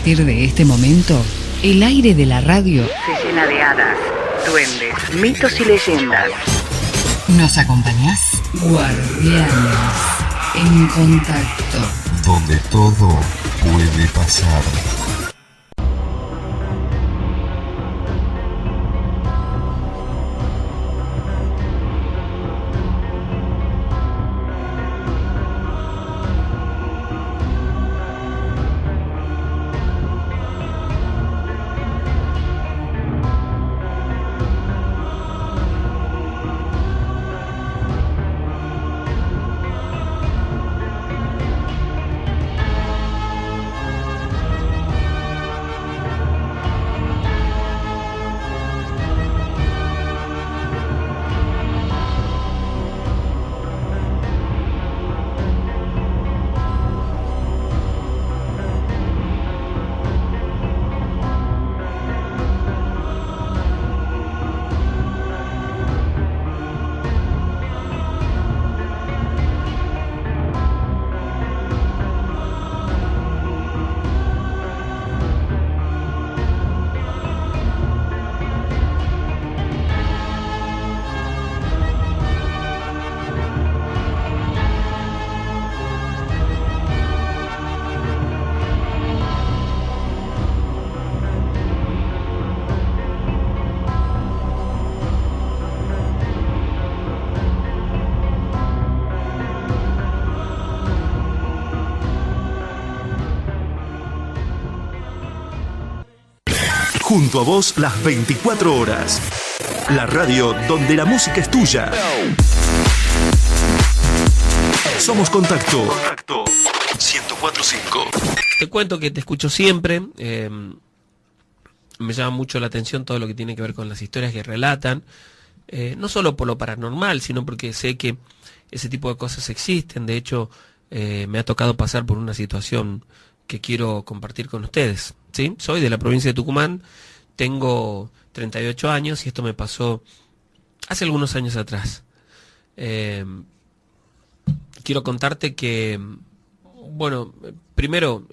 partir de este momento, el aire de la radio se llena de hadas, duendes, mitos y leyendas. ¿Nos acompañás? Guardianes en contacto. Donde todo puede pasar. Junto a vos las 24 horas. La radio donde la música es tuya. Somos Contacto. Contacto 104.5. Te cuento que te escucho siempre. Me llama mucho la atención todo lo que tiene que ver con las historias que relatan. No solo por lo paranormal, sino porque sé que ese tipo de cosas existen. De hecho, me ha tocado pasar por una situación que quiero compartir con ustedes. ¿Sí? Soy de la provincia de Tucumán, tengo 38 años y esto me pasó hace algunos años atrás. Quiero contarte que, bueno, primero,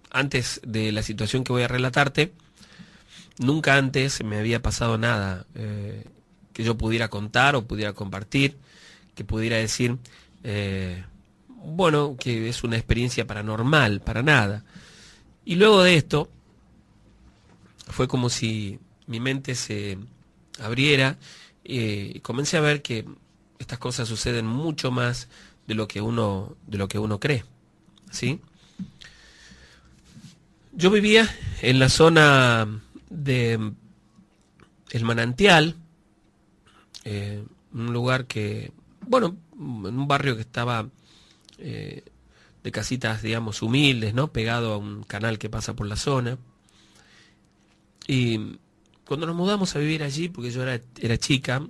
antes de la situación que voy a relatarte, nunca antes me había pasado nada que yo pudiera contar o pudiera compartir, que pudiera decir, bueno, que es una experiencia paranormal, para nada. Y luego de esto, fue como si mi mente se abriera y comencé a ver que estas cosas suceden mucho más de lo que uno cree, ¿sí? Yo vivía en la zona de El Manantial, un lugar que, bueno, en un barrio que estaba de casitas, digamos, humildes, ¿no? Pegado a un canal que pasa por la zona. Y cuando nos mudamos a vivir allí, porque yo era chica,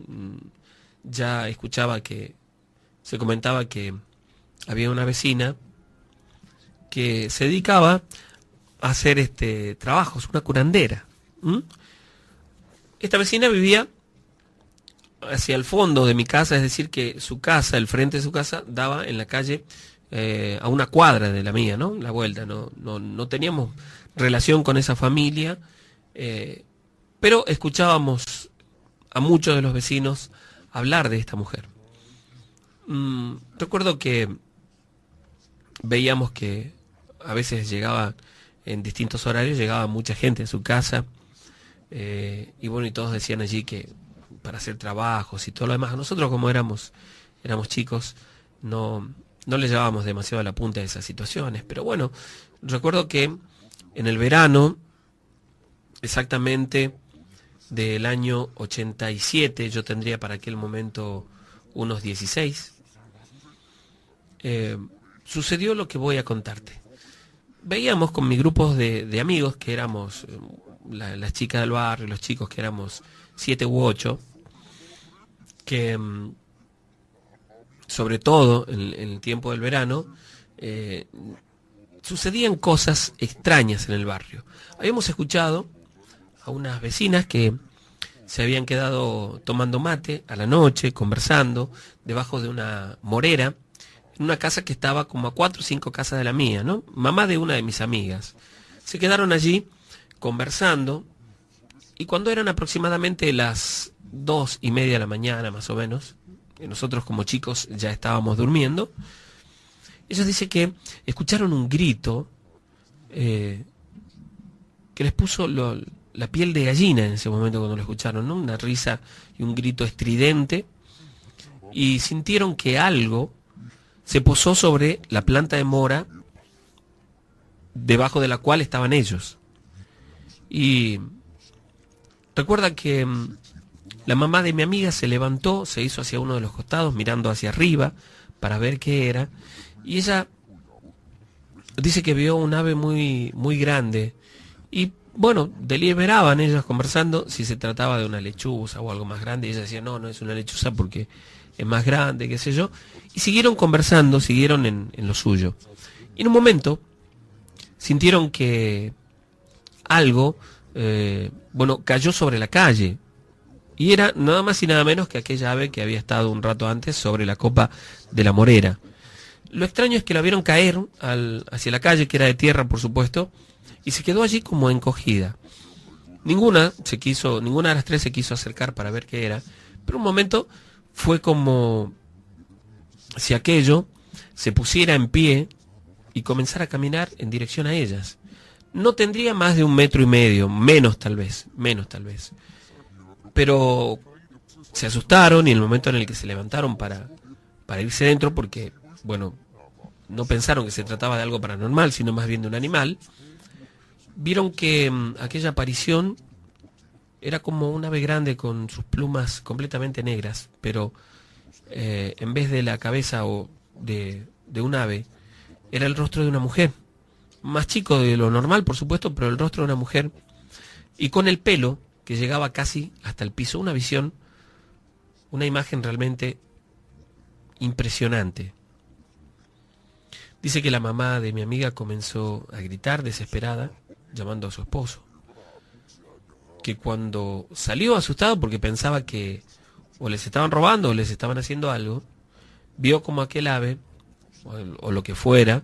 ya escuchaba que se comentaba que había una vecina que se dedicaba a hacer trabajos, una curandera. Esta vecina vivía hacia el fondo de mi casa, es decir, que su casa, el frente de su casa, daba en la calle a una cuadra de la mía, ¿no? La vuelta, no teníamos relación con esa familia, pero escuchábamos a muchos de los vecinos hablar de esta mujer. Recuerdo que veíamos que a veces llegaba, en distintos horarios, llegaba mucha gente a su casa, y bueno, y todos decían allí que para hacer trabajos y todo lo demás. Nosotros, como éramos chicos, no le llevábamos demasiado a la punta de esas situaciones, pero bueno, recuerdo que en el verano, exactamente del año 87, yo tendría para aquel momento unos 16, sucedió lo que voy a contarte. Veíamos con mi grupo de amigos, que éramos las chicas del barrio, los chicos que éramos 7 u 8, que sobre todo en el tiempo del verano, sucedían cosas extrañas en el barrio. Habíamos escuchado a unas vecinas que se habían quedado tomando mate a la noche, conversando, debajo de una morera, en una casa que estaba como a 4 o 5 casas de la mía, ¿no? Mamá de una de mis amigas. Se quedaron allí conversando y cuando eran aproximadamente las 2:30 de la mañana más o menos, y nosotros como chicos ya estábamos durmiendo, ellos dicen que escucharon un grito que les puso la piel de gallina en ese momento cuando lo escucharon, ¿no? Una risa y un grito estridente, y sintieron que algo se posó sobre la planta de mora debajo de la cual estaban ellos. Y recuerda que la mamá de mi amiga se levantó, se hizo hacia uno de los costados, mirando hacia arriba para ver qué era, y ella dice que vio un ave muy, muy grande, y bueno, deliberaban ellas conversando si se trataba de una lechuza o algo más grande, y ella decía, no es una lechuza porque es más grande, qué sé yo, y siguieron conversando, siguieron en lo suyo. Y en un momento sintieron que algo, cayó sobre la calle, y era nada más y nada menos que aquella ave que había estado un rato antes sobre la copa de la morera. Lo extraño es que la vieron caer hacia la calle, que era de tierra, por supuesto, y se quedó allí como encogida. Ninguna de las tres se quiso acercar para ver qué era, pero un momento fue como si aquello se pusiera en pie y comenzara a caminar en dirección a ellas. No tendría más de 1,5 metros, menos tal vez. Pero se asustaron, y en el momento en el que se levantaron para irse dentro, porque, bueno, no pensaron que se trataba de algo paranormal, sino más bien de un animal, vieron que aquella aparición era como un ave grande con sus plumas completamente negras, pero en vez de la cabeza o de un ave, era el rostro de una mujer, más chico de lo normal, por supuesto, pero el rostro de una mujer, y con el pelo que llegaba casi hasta el piso. Una imagen realmente impresionante. Dice que la mamá de mi amiga comenzó a gritar desesperada, llamando a su esposo, que cuando salió asustado porque pensaba que o les estaban robando o les estaban haciendo algo, vio como aquel ave, o lo que fuera,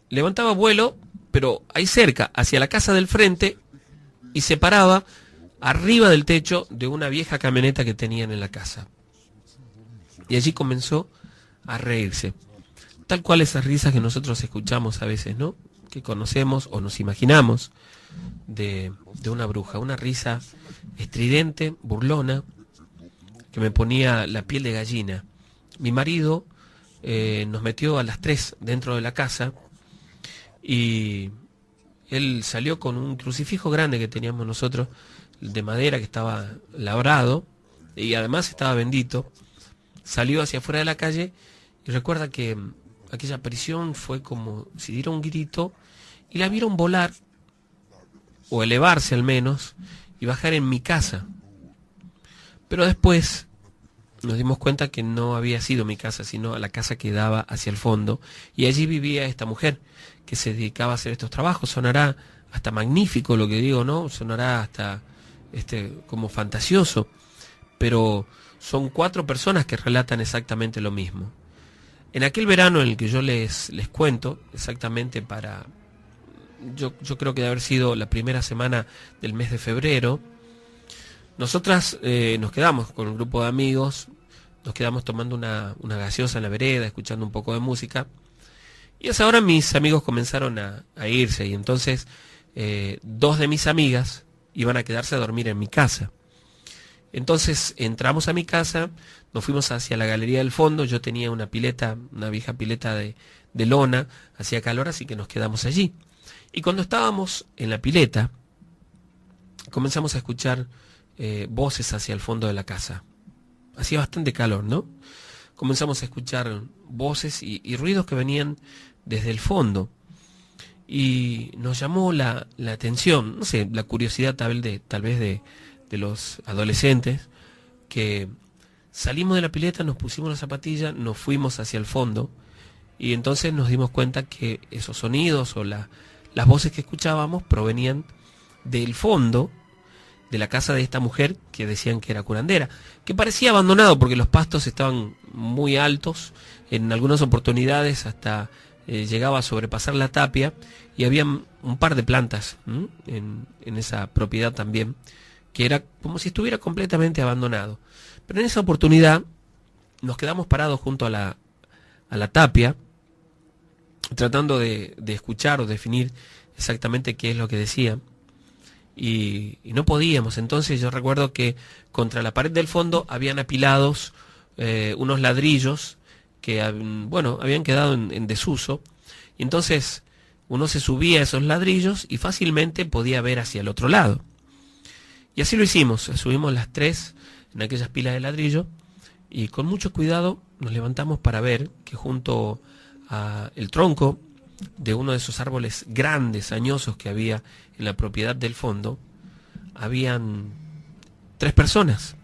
levantaba vuelo, pero ahí cerca, hacia la casa del frente, y se paraba arriba del techo de una vieja camioneta que tenían en la casa. Y allí comenzó a reírse. Tal cual esas risas que nosotros escuchamos a veces, ¿no? Que conocemos o nos imaginamos de una bruja. Una risa estridente, burlona, que me ponía la piel de gallina. Mi marido nos metió a las 3 dentro de la casa, y él salió con un crucifijo grande que teníamos nosotros, de madera, que estaba labrado, y además estaba bendito. Salió hacia afuera de la calle, y recuerda que aquella aparición fue como si diera un grito, y la vieron volar, o elevarse al menos, y bajar en mi casa. Pero después nos dimos cuenta que no había sido mi casa, sino a la casa que daba hacia el fondo, y allí vivía esta mujer que se dedicaba a hacer estos trabajos. Sonará hasta magnífico lo que digo, ¿no? Sonará hasta como fantasioso, pero son 4 personas que relatan exactamente lo mismo. En aquel verano en el que yo les cuento, exactamente yo creo que debe haber sido la primera semana del mes de febrero, nosotras nos quedamos con un grupo de amigos, nos quedamos tomando una gaseosa en la vereda, escuchando un poco de música, y a esa hora mis amigos comenzaron a irse, y entonces 2 de mis amigas iban a quedarse a dormir en mi casa. Entonces entramos a mi casa, nos fuimos hacia la galería del fondo. Yo tenía una pileta, una vieja pileta de lona, hacía calor, así que nos quedamos allí. Y cuando estábamos en la pileta, comenzamos a escuchar voces hacia el fondo de la casa. Hacía bastante calor, ¿no? Comenzamos a escuchar voces y ruidos que venían desde el fondo. Y nos llamó la atención, no sé, la curiosidad tal vez de los adolescentes, que salimos de la pileta, nos pusimos la zapatilla, nos fuimos hacia el fondo, y entonces nos dimos cuenta que esos sonidos o las voces que escuchábamos provenían del fondo de la casa de esta mujer, que decían que era curandera, que parecía abandonado porque los pastos estaban muy altos, en algunas oportunidades hasta llegaba a sobrepasar la tapia y había un par de plantas en esa propiedad también, que era como si estuviera completamente abandonado. Pero en esa oportunidad nos quedamos parados junto a la tapia, tratando de escuchar o definir exactamente qué es lo que decía, y no podíamos. Entonces yo recuerdo que contra la pared del fondo habían apilados unos ladrillos que habían quedado en desuso, y entonces uno se subía a esos ladrillos y fácilmente podía ver hacia el otro lado. Y así lo hicimos, subimos las tres en aquellas pilas de ladrillo, y con mucho cuidado nos levantamos para ver que junto al tronco de uno de esos árboles grandes, añosos que había en la propiedad del fondo, habían 3 personas.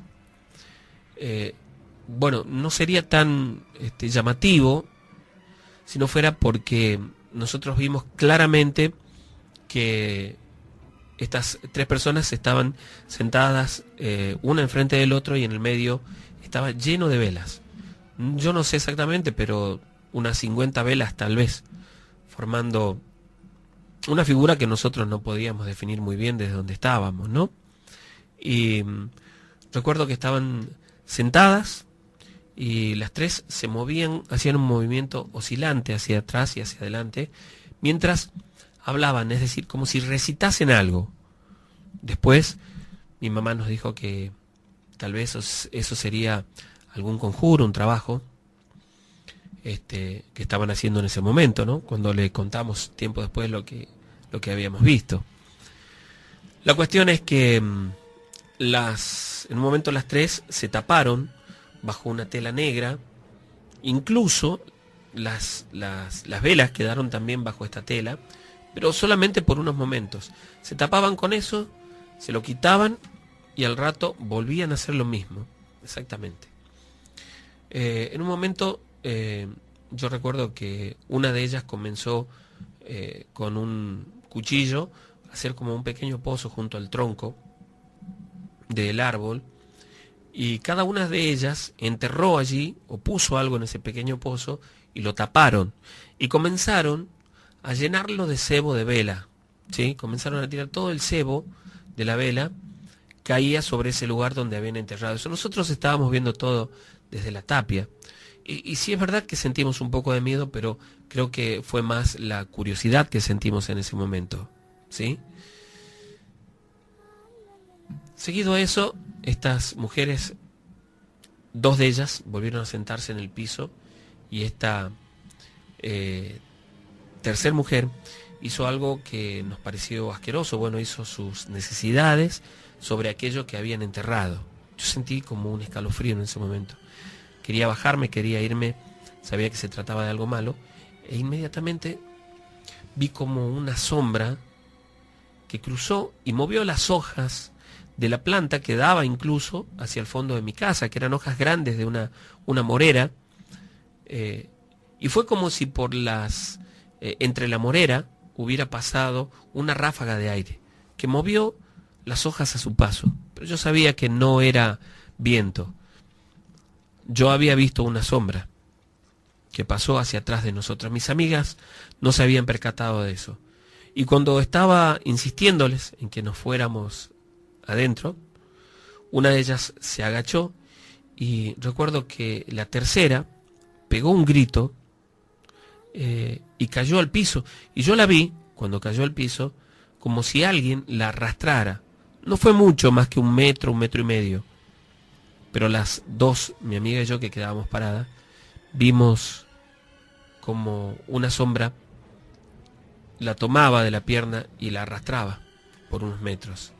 No sería tan llamativo si no fuera porque nosotros vimos claramente que estas 3 personas estaban sentadas una enfrente del otro, y en el medio estaba lleno de velas. Yo no sé exactamente, pero unas 50 velas tal vez, formando una figura que nosotros no podíamos definir muy bien desde donde estábamos, ¿no? Y recuerdo que estaban sentadas y las 3 se movían, hacían un movimiento oscilante hacia atrás y hacia adelante, mientras hablaban, es decir, como si recitasen algo. Después mi mamá nos dijo que tal vez eso sería algún conjuro, un trabajo que estaban haciendo en ese momento, ¿no? Cuando le contamos tiempo después lo que habíamos visto. La cuestión es que en un momento las 3 se taparon bajo una tela negra. Incluso las velas quedaron también bajo esta tela, pero solamente por unos momentos. Se tapaban con eso, se lo quitaban y al rato volvían a hacer lo mismo, exactamente. En un momento yo recuerdo que una de ellas comenzó con un cuchillo a hacer como un pequeño pozo junto al tronco del árbol, y cada una de ellas enterró allí o puso algo en ese pequeño pozo y lo taparon, y comenzaron a llenarlo de sebo de vela, ¿sí? Comenzaron a tirar todo el sebo de la vela, caía sobre ese lugar donde habían enterrado eso. Nosotros estábamos viendo todo desde la tapia, y sí es verdad que sentimos un poco de miedo, pero creo que fue más la curiosidad que sentimos en ese momento, ¿sí? Seguido a eso, estas mujeres, 2 de ellas volvieron a sentarse en el piso, y esta tercer mujer hizo algo que nos pareció asqueroso. Hizo sus necesidades sobre aquello que habían enterrado. Yo sentí como un escalofrío en ese momento. Quería bajarme, quería irme, sabía que se trataba de algo malo, e inmediatamente vi como una sombra que cruzó y movió las hojas de la planta que daba incluso hacia el fondo de mi casa, que eran hojas grandes de una morera, y fue como si por entre la morera hubiera pasado una ráfaga de aire, que movió las hojas a su paso. Pero yo sabía que no era viento. Yo había visto una sombra que pasó hacia atrás de nosotros. Mis amigas no se habían percatado de eso. Y cuando estaba insistiéndoles en que nos fuéramos adentro, una de ellas se agachó, y recuerdo que la tercera pegó un grito y cayó al piso. Y yo la vi, cuando cayó al piso, como si alguien la arrastrara. No fue mucho más que 1 metro, 1 metro y medio. Pero las 2, mi amiga y yo, que quedábamos paradas, vimos como una sombra la tomaba de la pierna y la arrastraba por unos metros.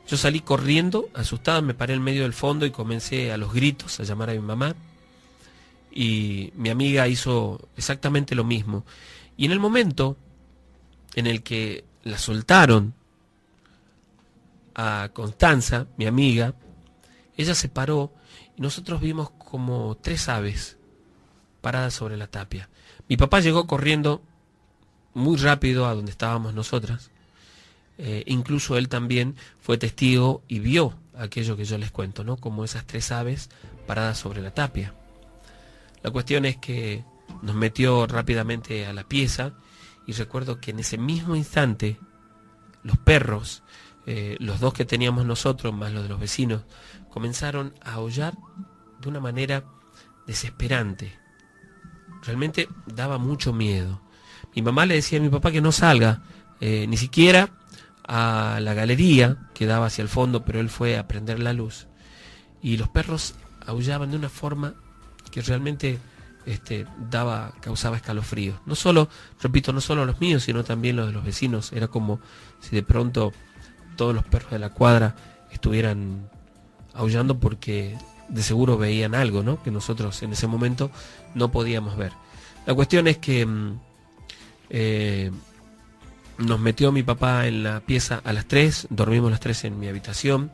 Yo salí corriendo, asustada, me paré en medio del fondo y comencé a los gritos a llamar a mi mamá. Y mi amiga hizo exactamente lo mismo. Y en el momento en el que la soltaron a Constanza, mi amiga, ella se paró y nosotros vimos como 3 aves paradas sobre la tapia. Mi papá llegó corriendo muy rápido a donde estábamos nosotras. Incluso él también fue testigo y vio aquello que yo les cuento, ¿no? Como esas 3 aves paradas sobre la tapia. La cuestión es que nos metió rápidamente a la pieza y recuerdo que en ese mismo instante los perros, los dos que teníamos nosotros más los de los vecinos, comenzaron a aullar de una manera desesperante. Realmente daba mucho miedo. Mi mamá le decía a mi papá que no salga, ni siquiera a la galería que daba hacia el fondo, pero él fue a prender la luz. Y los perros aullaban de una forma que realmente causaba escalofríos. No solo, repito, no solo los míos, sino también los de los vecinos. Era como si de pronto todos los perros de la cuadra estuvieran aullando porque de seguro veían algo, ¿no?, que nosotros en ese momento no podíamos ver. La cuestión es que nos metió mi papá en la pieza a las 3, dormimos las 3 en mi habitación,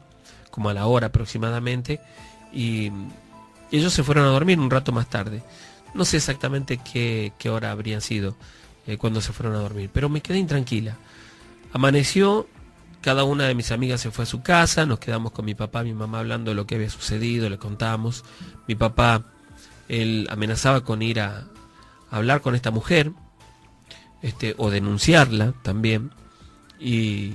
como a la hora aproximadamente, y ellos se fueron a dormir un rato más tarde. No sé exactamente qué hora habrían sido cuando se fueron a dormir, pero me quedé intranquila. Amaneció, cada una de mis amigas se fue a su casa, nos quedamos con mi papá y mi mamá hablando de lo que había sucedido, le contamos. Mi papá, él amenazaba con ir a hablar con esta mujer, o denunciarla también. Y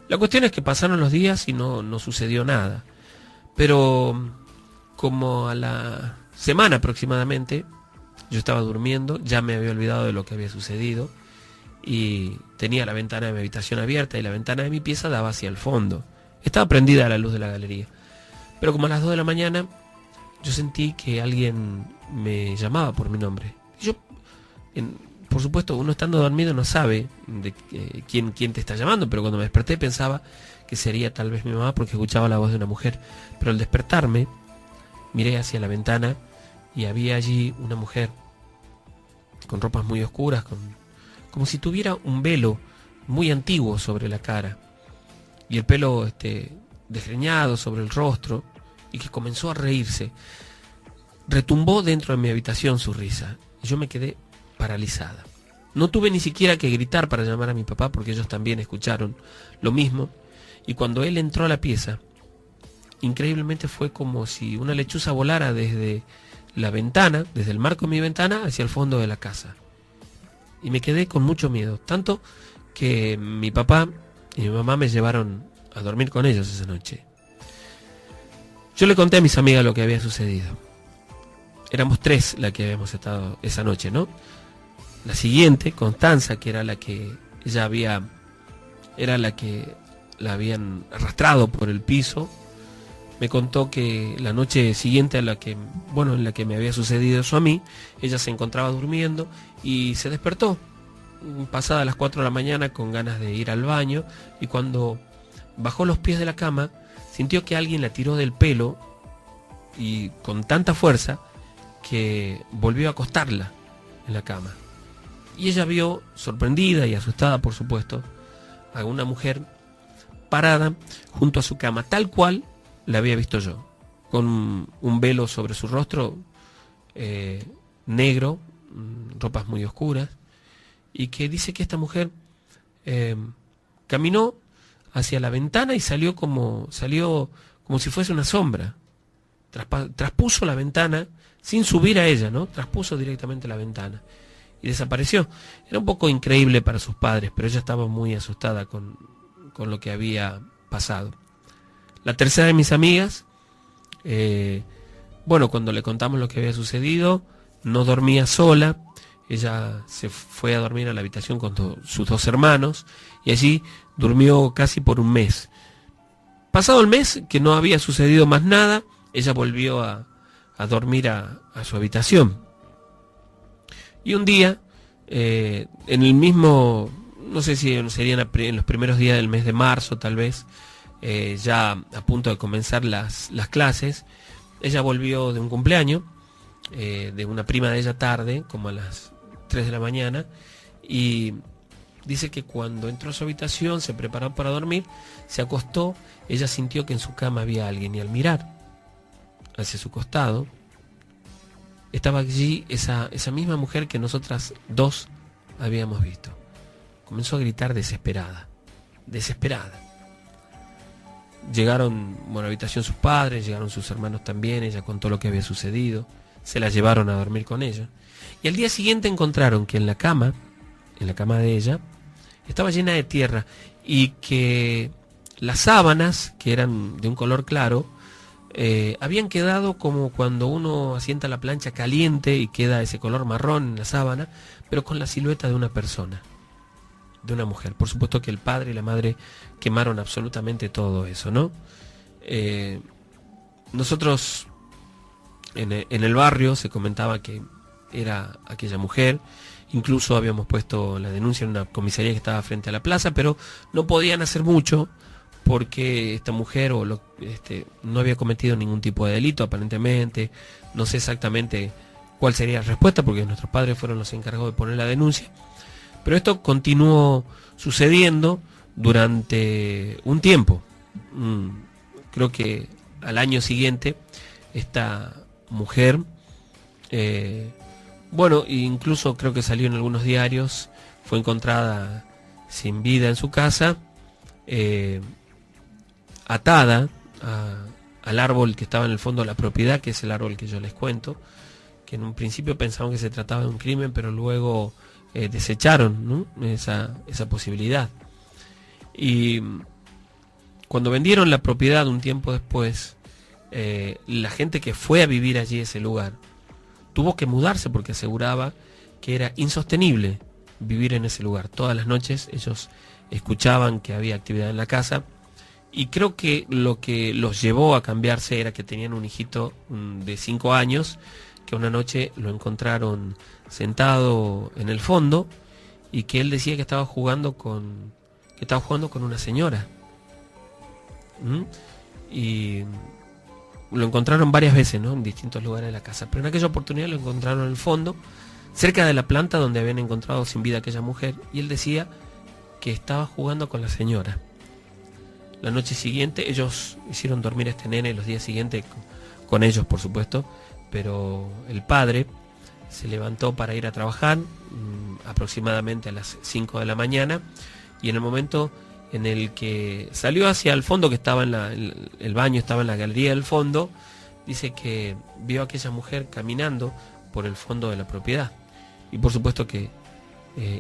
la cuestión es que pasaron los días y no sucedió nada. Pero como a la semana aproximadamente, yo estaba durmiendo, ya me había olvidado de lo que había sucedido y tenía la ventana de mi habitación abierta y la ventana de mi pieza daba hacia el fondo. Estaba prendida la luz de la galería. Pero como a las 2 de la mañana yo sentí que alguien me llamaba por mi nombre. Yo, por supuesto, uno estando dormido no sabe de quién te está llamando, pero cuando me desperté pensaba que sería tal vez mi mamá porque escuchaba la voz de una mujer. Pero al despertarme, miré hacia la ventana y había allí una mujer con ropas muy oscuras, como si tuviera un velo muy antiguo sobre la cara y el pelo desgreñado sobre el rostro, y que comenzó a reírse. Retumbó dentro de mi habitación su risa y yo me quedé paralizada. No tuve ni siquiera que gritar para llamar a mi papá porque ellos también escucharon lo mismo, y cuando él entró a la pieza, increíblemente fue como si una lechuza volara desde la ventana, desde el marco de mi ventana hacia el fondo de la casa. Y me quedé con mucho miedo, tanto que mi papá y mi mamá me llevaron a dormir con ellos esa noche. Yo le conté a mis amigas lo que había sucedido. Éramos 3 las que habíamos estado esa noche, ¿no? La siguiente, Constanza, que era la que la habían arrastrado por el piso, me contó que la noche siguiente en la que me había sucedido eso a mí, ella se encontraba durmiendo y se despertó pasadas las 4 de la mañana con ganas de ir al baño, y cuando bajó los pies de la cama sintió que alguien la tiró del pelo y con tanta fuerza que volvió a acostarla en la cama. Y ella vio, sorprendida y asustada por supuesto, a una mujer parada junto a su cama, tal cual la había visto yo, con un velo sobre su rostro negro, ropas muy oscuras, y que dice que esta mujer caminó hacia la ventana y salió como si fuese una sombra. Traspuso la ventana sin subir a ella, ¿no? Traspuso directamente la ventana y desapareció. Era un poco increíble para sus padres, pero ella estaba muy asustada con lo que había pasado. La tercera de mis amigas, cuando le contamos lo que había sucedido, no dormía sola. Ella se fue a dormir a la habitación con sus 2 hermanos y allí durmió casi por un mes. Pasado el mes, que no había sucedido más nada, ella volvió a dormir a su habitación. Y un día, en el mismo, no sé si serían en los primeros días del mes de marzo tal vez, ya a punto de comenzar las clases, ella volvió de un cumpleaños, de una prima de ella tarde, como a las 3 de la mañana, y dice que cuando entró a su habitación, se preparó para dormir, se acostó, ella sintió que en su cama había alguien, y al mirar hacia su costado, estaba allí esa misma mujer que nosotras 2 habíamos visto. Comenzó a gritar desesperada. Llegaron a la habitación sus padres, llegaron sus hermanos también, ella contó lo que había sucedido. se la llevaron a dormir con ella. Y al día siguiente encontraron que en la cama de ella, estaba llena de tierra y que las sábanas, que eran de un color claro, habían quedado como cuando uno asienta la plancha caliente y queda ese color marrón en la sábana, pero con la silueta de una persona, de una mujer. Por supuesto que el padre y la madre quemaron absolutamente todo eso, ¿no? Nosotros en el barrio se comentaba que era aquella mujer. Incluso habíamos puesto la denuncia en una comisaría que estaba frente a la plaza, pero no podían hacer mucho porque esta mujer no había cometido ningún tipo de delito aparentemente. No sé exactamente cuál sería la respuesta porque nuestros padres fueron los encargados de poner la denuncia. Pero esto continuó sucediendo durante un tiempo. Creo que al año siguiente esta mujer, incluso creo que salió en algunos diarios, fue encontrada sin vida en su casa, atada al árbol que estaba en el fondo de la propiedad, que es el árbol que yo les cuento, que en un principio pensaban que se trataba de un crimen, pero luego desecharon, ¿no?, esa posibilidad. Y cuando vendieron la propiedad un tiempo después, la gente que fue a vivir allí ese lugar tuvo que mudarse porque aseguraba que era insostenible vivir en ese lugar. Todas las noches ellos escuchaban que había actividad en la casa, y creo que lo que los llevó a cambiarse era que tenían un hijito de 5 años, que una noche lo encontraron sentado en el fondo y que él decía que estaba jugando con una señora. Y lo encontraron varias veces, ¿no?, en distintos lugares de la casa, pero en aquella oportunidad lo encontraron en el fondo, cerca de la planta donde habían encontrado sin vida a aquella mujer, y él decía que estaba jugando con la señora. La noche siguiente ellos hicieron dormir a este nene, los días siguientes con ellos, por supuesto, pero el padre se levantó para ir a trabajar aproximadamente a las 5 de la mañana, y en el momento en el que salió hacia el fondo, que estaba el baño estaba en la galería del fondo, dice que vio a aquella mujer caminando por el fondo de la propiedad. Y por supuesto que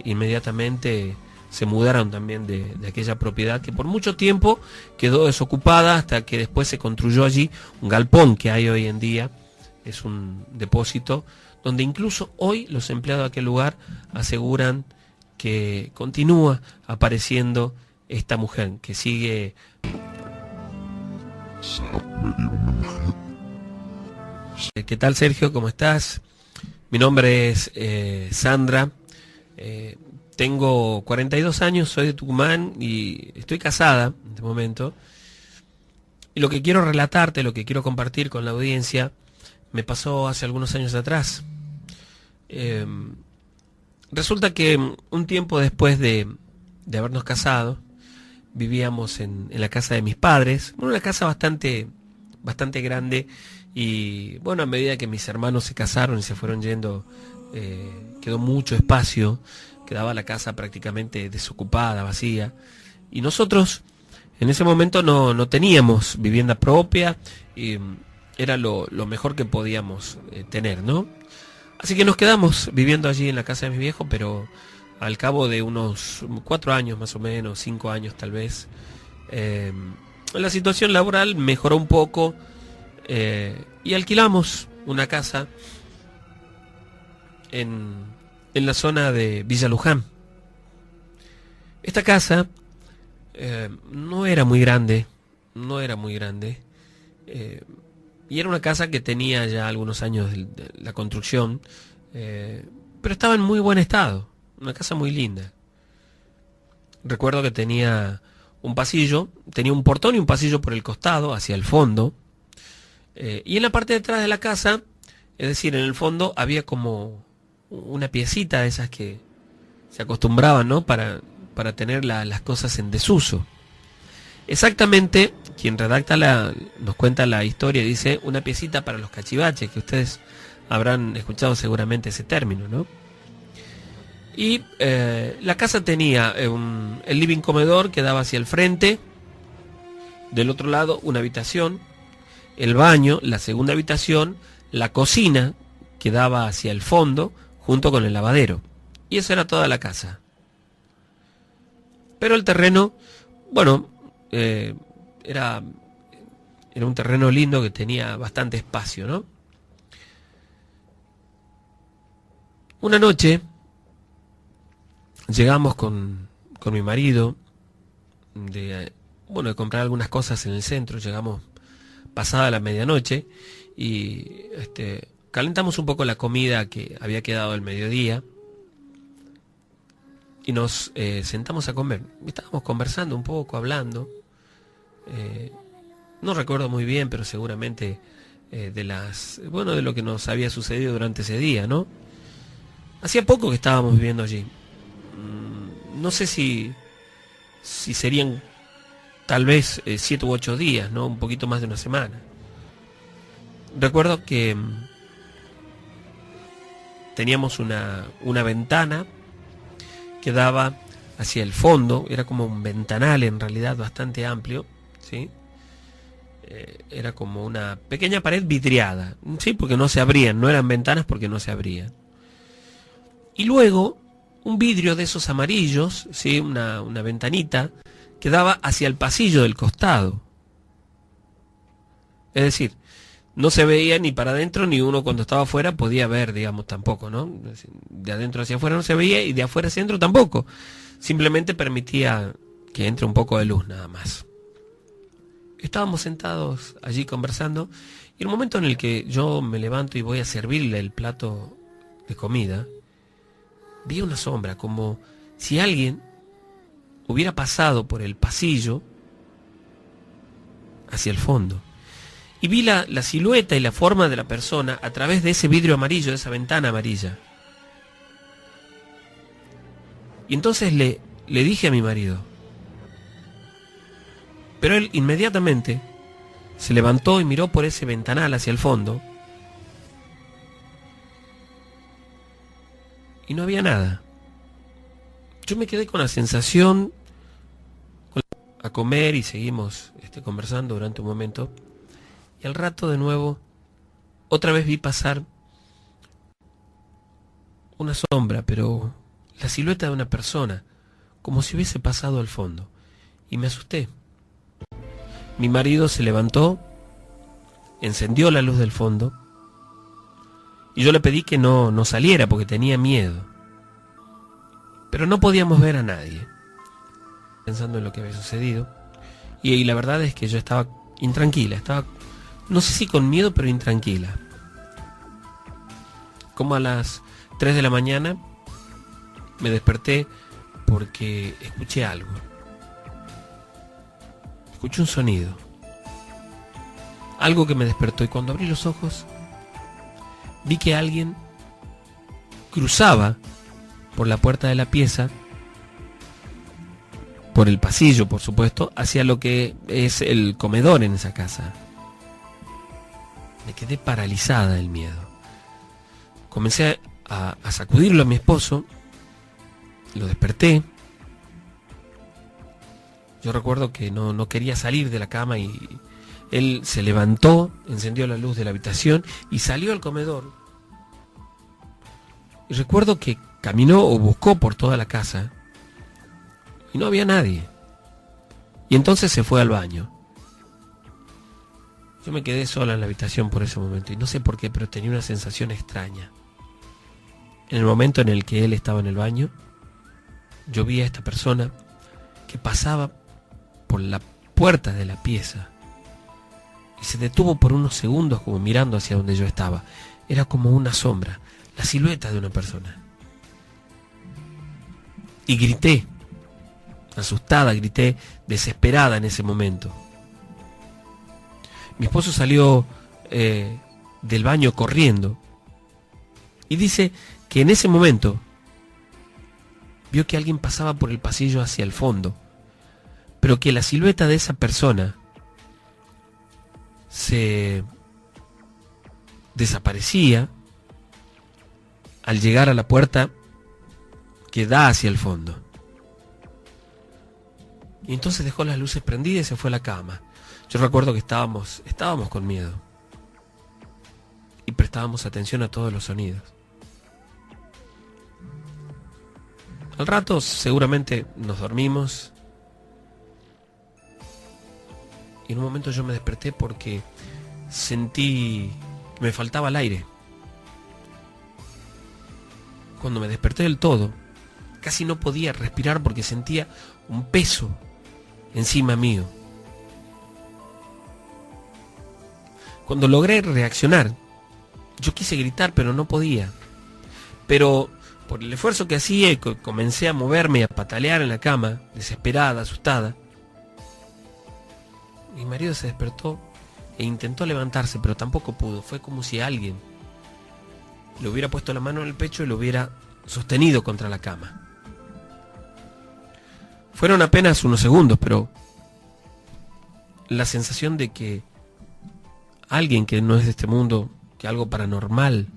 inmediatamente se mudaron también de aquella propiedad, que por mucho tiempo quedó desocupada, hasta que después se construyó allí un galpón que hay hoy en día. Es un depósito donde incluso hoy los empleados de aquel lugar aseguran que continúa apareciendo esta mujer, que sigue. ¿Qué tal, Sergio? ¿Cómo estás? Mi nombre es Sandra. Tengo 42 años, soy de Tucumán y estoy casada en este momento. Y lo que quiero relatarte, lo que quiero compartir con la audiencia, me pasó hace algunos años atrás. Resulta que un tiempo después de habernos casado, vivíamos en la casa de mis padres, una casa bastante grande, y bueno, a medida que mis hermanos se casaron y se fueron yendo, quedó mucho espacio, quedaba la casa prácticamente desocupada, vacía, y nosotros en ese momento no teníamos vivienda propia, y era lo mejor que podíamos tener, ¿no? Así que nos quedamos viviendo allí en la casa de mi viejo, pero al cabo de unos 4 años más o menos, 5 años tal vez, la situación laboral mejoró un poco, y alquilamos una casa en la zona de Villa Luján. Esta casa no era muy grande, y era una casa que tenía ya algunos años de la construcción, pero estaba en muy buen estado, una casa muy linda. Recuerdo que tenía un pasillo, tenía un portón y un pasillo por el costado, hacia el fondo, y en la parte de atrás de la casa, es decir, en el fondo, había como una piecita de esas que se acostumbraban, ¿no?, para tener las cosas en desuso. Exactamente, quien redacta nos cuenta la historia, dice una piecita para los cachivaches, que ustedes habrán escuchado seguramente ese término, ¿no? Y la casa tenía el living comedor que daba hacia el frente, del otro lado una habitación, el baño, la segunda habitación, la cocina, que daba hacia el fondo junto con el lavadero. Y eso era toda la casa. Pero el terreno, bueno, era un terreno lindo que tenía bastante espacio, ¿no? Una noche llegamos con mi marido de comprar algunas cosas en el centro. Llegamos pasada la medianoche y calentamos un poco la comida que había quedado al mediodía y nos sentamos a comer. Estábamos conversando un poco, hablando. No recuerdo muy bien, pero seguramente de lo que nos había sucedido durante ese día, ¿no? Hacía poco que estábamos viviendo allí. No sé si serían tal vez 7 u 8 días, ¿no? Un poquito más de una semana. Recuerdo que teníamos una ventana que daba hacia el fondo. Era como un ventanal en realidad bastante amplio, ¿sí? Era como una pequeña pared vidriada, ¿sí? Porque no se abrían, no eran ventanas porque no se abrían. Y luego un vidrio de esos amarillos, ¿sí? Una ventanita que daba hacia el pasillo del costado. Es decir, no se veía ni para adentro, ni uno cuando estaba afuera podía ver, digamos, tampoco, ¿no? De adentro hacia afuera no se veía y de afuera hacia adentro tampoco. Simplemente permitía que entre un poco de luz nada más. Estábamos sentados allí conversando y el momento en el que yo me levanto y voy a servirle el plato de comida, vi una sombra, como si alguien hubiera pasado por el pasillo hacia el fondo. Y vi la silueta y la forma de la persona a través de ese vidrio amarillo, de esa ventana amarilla. Y entonces le dije a mi marido, pero él inmediatamente se levantó y miró por ese ventanal hacia el fondo y no había nada. Yo me quedé con la sensación a comer y seguimos conversando durante un momento y al rato de nuevo otra vez vi pasar una sombra, pero la silueta de una persona, como si hubiese pasado al fondo, y me asusté. Mi marido se levantó, encendió la luz del fondo y yo le pedí que no saliera porque tenía miedo. Pero no podíamos ver a nadie, pensando en lo que había sucedido. Y la verdad es que yo estaba intranquila, estaba, no sé si con miedo, pero intranquila. Como a las 3 de la mañana me desperté porque escuché algo. Escuché un sonido. Algo que me despertó y cuando abrí los ojos vi que alguien cruzaba por la puerta de la pieza, por el pasillo, por supuesto, hacia lo que es el comedor en esa casa. Me quedé paralizada del miedo. Comencé a sacudirlo a mi esposo, lo desperté. Yo recuerdo que no quería salir de la cama y él se levantó, encendió la luz de la habitación y salió al comedor. Y recuerdo que caminó o buscó por toda la casa y no había nadie. Y entonces se fue al baño. Yo me quedé sola en la habitación por ese momento y no sé por qué, pero tenía una sensación extraña. En el momento en el que él estaba en el baño, yo vi a esta persona que pasaba por la puerta de la pieza y se detuvo por unos segundos como mirando hacia donde yo estaba. Era como una sombra, la silueta de una persona. Y grité, asustada, grité, desesperada en ese momento. Mi esposo salió del baño corriendo y dice que en ese momento vio que alguien pasaba por el pasillo hacia el fondo, pero que la silueta de esa persona se desaparecía al llegar a la puerta que da hacia el fondo. Y entonces dejó las luces prendidas y se fue a la cama. Yo recuerdo que estábamos con miedo. y prestábamos atención a todos los sonidos. Al rato seguramente nos dormimos y en un momento yo me desperté porque sentí que me faltaba el aire. Cuando me desperté del todo, casi no podía respirar porque sentía un peso encima mío. Cuando logré reaccionar, yo quise gritar, pero no podía. Pero por el esfuerzo que hacía, comencé a moverme y a patalear en la cama, desesperada, asustada. Mi marido se despertó e intentó levantarse, pero tampoco pudo. Fue como si alguien le hubiera puesto la mano en el pecho y lo hubiera sostenido contra la cama. Fueron apenas unos segundos, pero la sensación de que alguien que no es de este mundo, que algo paranormal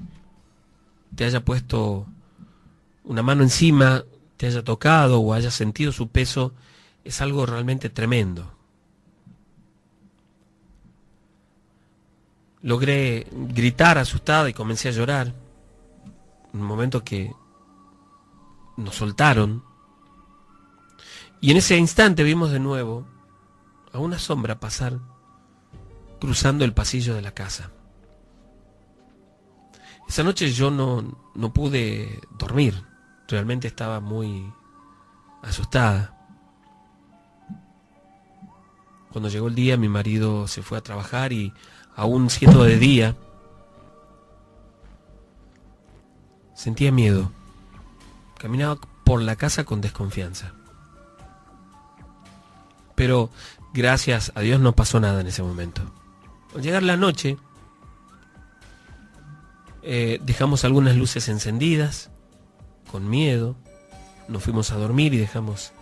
te haya puesto una mano encima, te haya tocado o haya sentido su peso, es algo realmente tremendo. Logré gritar asustada y comencé a llorar. En un momento que nos soltaron. Y en ese instante vimos de nuevo a una sombra pasar cruzando el pasillo de la casa. Esa noche yo no pude dormir. Realmente estaba muy asustada. Cuando llegó el día, mi marido se fue a trabajar y aún siendo de día, sentía miedo. Caminaba por la casa con desconfianza. Pero gracias a Dios no pasó nada en ese momento. Al llegar la noche, dejamos algunas luces encendidas, con miedo. Nos fuimos a dormir y dejamos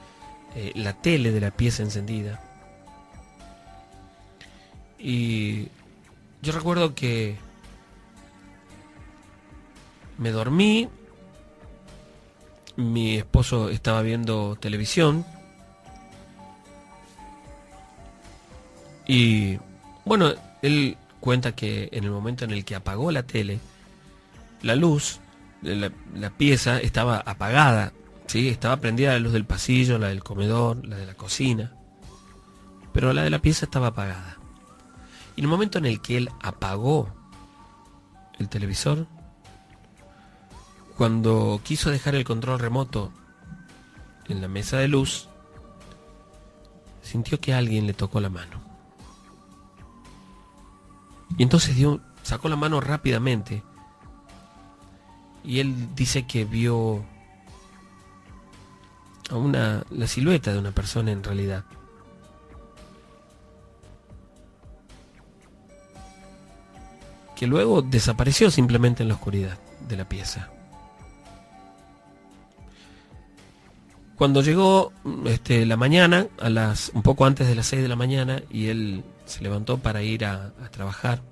la tele de la pieza encendida. Y yo recuerdo que me dormí, mi esposo estaba viendo televisión y bueno, él cuenta que en el momento en el que apagó la tele, la luz de la pieza estaba apagada, ¿sí? Estaba prendida la luz del pasillo, la del comedor, la de la cocina, pero la de la pieza estaba apagada. Y en el momento en el que él apagó el televisor, cuando quiso dejar el control remoto en la mesa de luz, sintió que alguien le tocó la mano. Y entonces sacó la mano rápidamente y él dice que vio a la silueta de una persona en realidad. Que luego desapareció simplemente en la oscuridad de la pieza. Cuando llegó la mañana, un poco antes de las 6 de la mañana, y él se levantó para ir a trabajar,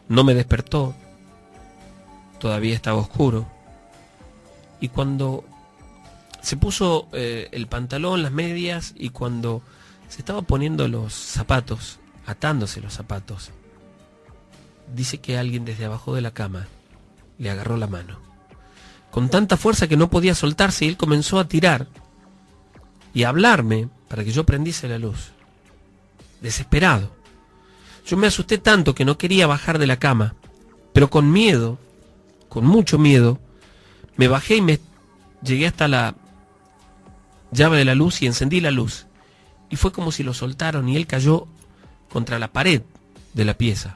no me despertó, todavía estaba oscuro, y cuando se puso el pantalón, las medias, y cuando se estaba poniendo los zapatos, atándose los zapatos, dice que alguien desde abajo de la cama le agarró la mano con tanta fuerza que no podía soltarse, y él comenzó a tirar y a hablarme para que yo prendiese la luz. Desesperado. Yo me asusté tanto que no quería bajar de la cama, pero con miedo, con mucho miedo, me bajé y me llegué hasta la llave de la luz y encendí la luz. Y fue como si lo soltaron y él cayó contra la pared de la pieza.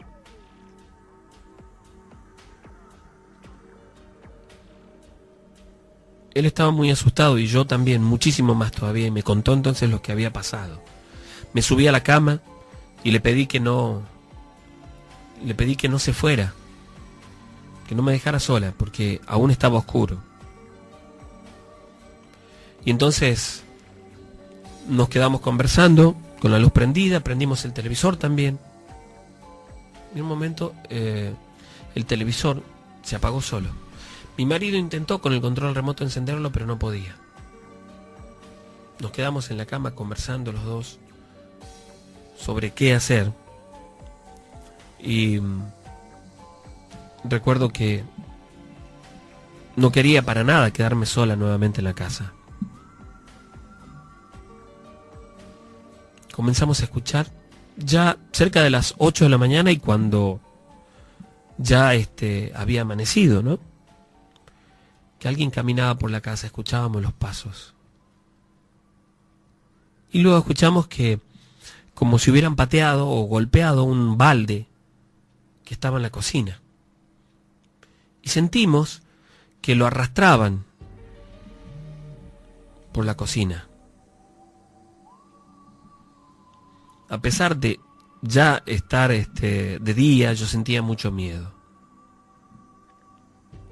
Él estaba muy asustado y yo también, muchísimo más todavía, y me contó entonces lo que había pasado. Me subí a la cama y le pedí que no se fuera, que no me dejara sola, porque aún estaba oscuro. Y entonces nos quedamos conversando con la luz prendida, prendimos el televisor también. Y en un momento el televisor se apagó solo. Mi marido intentó con el control remoto encenderlo, pero no podía. Nos quedamos en la cama conversando los dos sobre qué hacer. Y recuerdo que no quería para nada quedarme sola nuevamente en la casa. Comenzamos a escuchar ya cerca de las 8 de la mañana, y cuando ya había amanecido, ¿no?, que alguien caminaba por la casa, escuchábamos los pasos. Y luego escuchamos que, como si hubieran pateado o golpeado un balde que estaba en la cocina. Y sentimos que lo arrastraban por la cocina. A pesar de ya estar de día, yo sentía mucho miedo.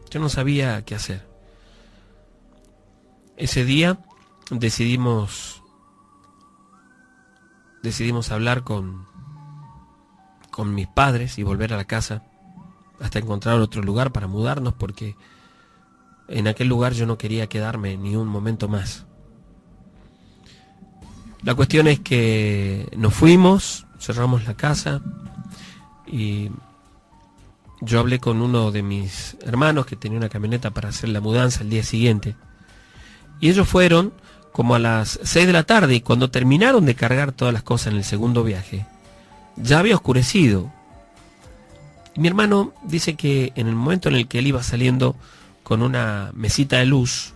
Yo no sabía qué hacer. Ese día decidimos hablar con mis padres y volver a la casa hasta encontrar otro lugar para mudarnos, porque en aquel lugar yo no quería quedarme ni un momento más. La cuestión es que nos fuimos, cerramos la casa y yo hablé con uno de mis hermanos que tenía una camioneta para hacer la mudanza el día siguiente. Y ellos fueron como a las 6 de la tarde, y cuando terminaron de cargar todas las cosas en el segundo viaje, ya había oscurecido. Y mi hermano dice que en el momento en el que él iba saliendo con una mesita de luz,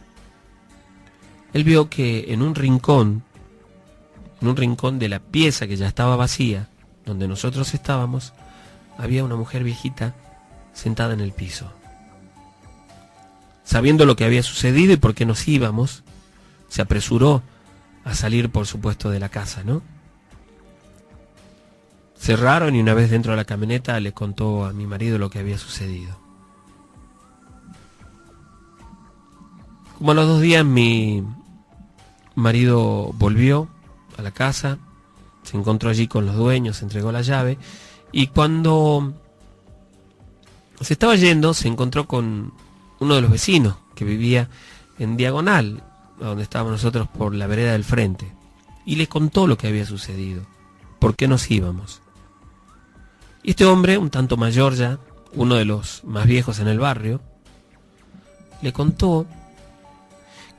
él vio que en un rincón de la pieza que ya estaba vacía, donde nosotros estábamos, había una mujer viejita sentada en el piso. Sabiendo lo que había sucedido y por qué nos íbamos, se apresuró a salir, por supuesto, de la casa, ¿no? Cerraron, y una vez dentro de la camioneta le contó a mi marido lo que había sucedido. Como a los 2 días mi marido volvió a la casa, se encontró allí con los dueños, se entregó la llave, y cuando se estaba yendo se encontró con uno de los vecinos que vivía en diagonal a donde estábamos nosotros, por la vereda del frente, y le contó lo que había sucedido, por qué nos íbamos. Y este hombre, un tanto mayor ya, uno de los más viejos en el barrio, le contó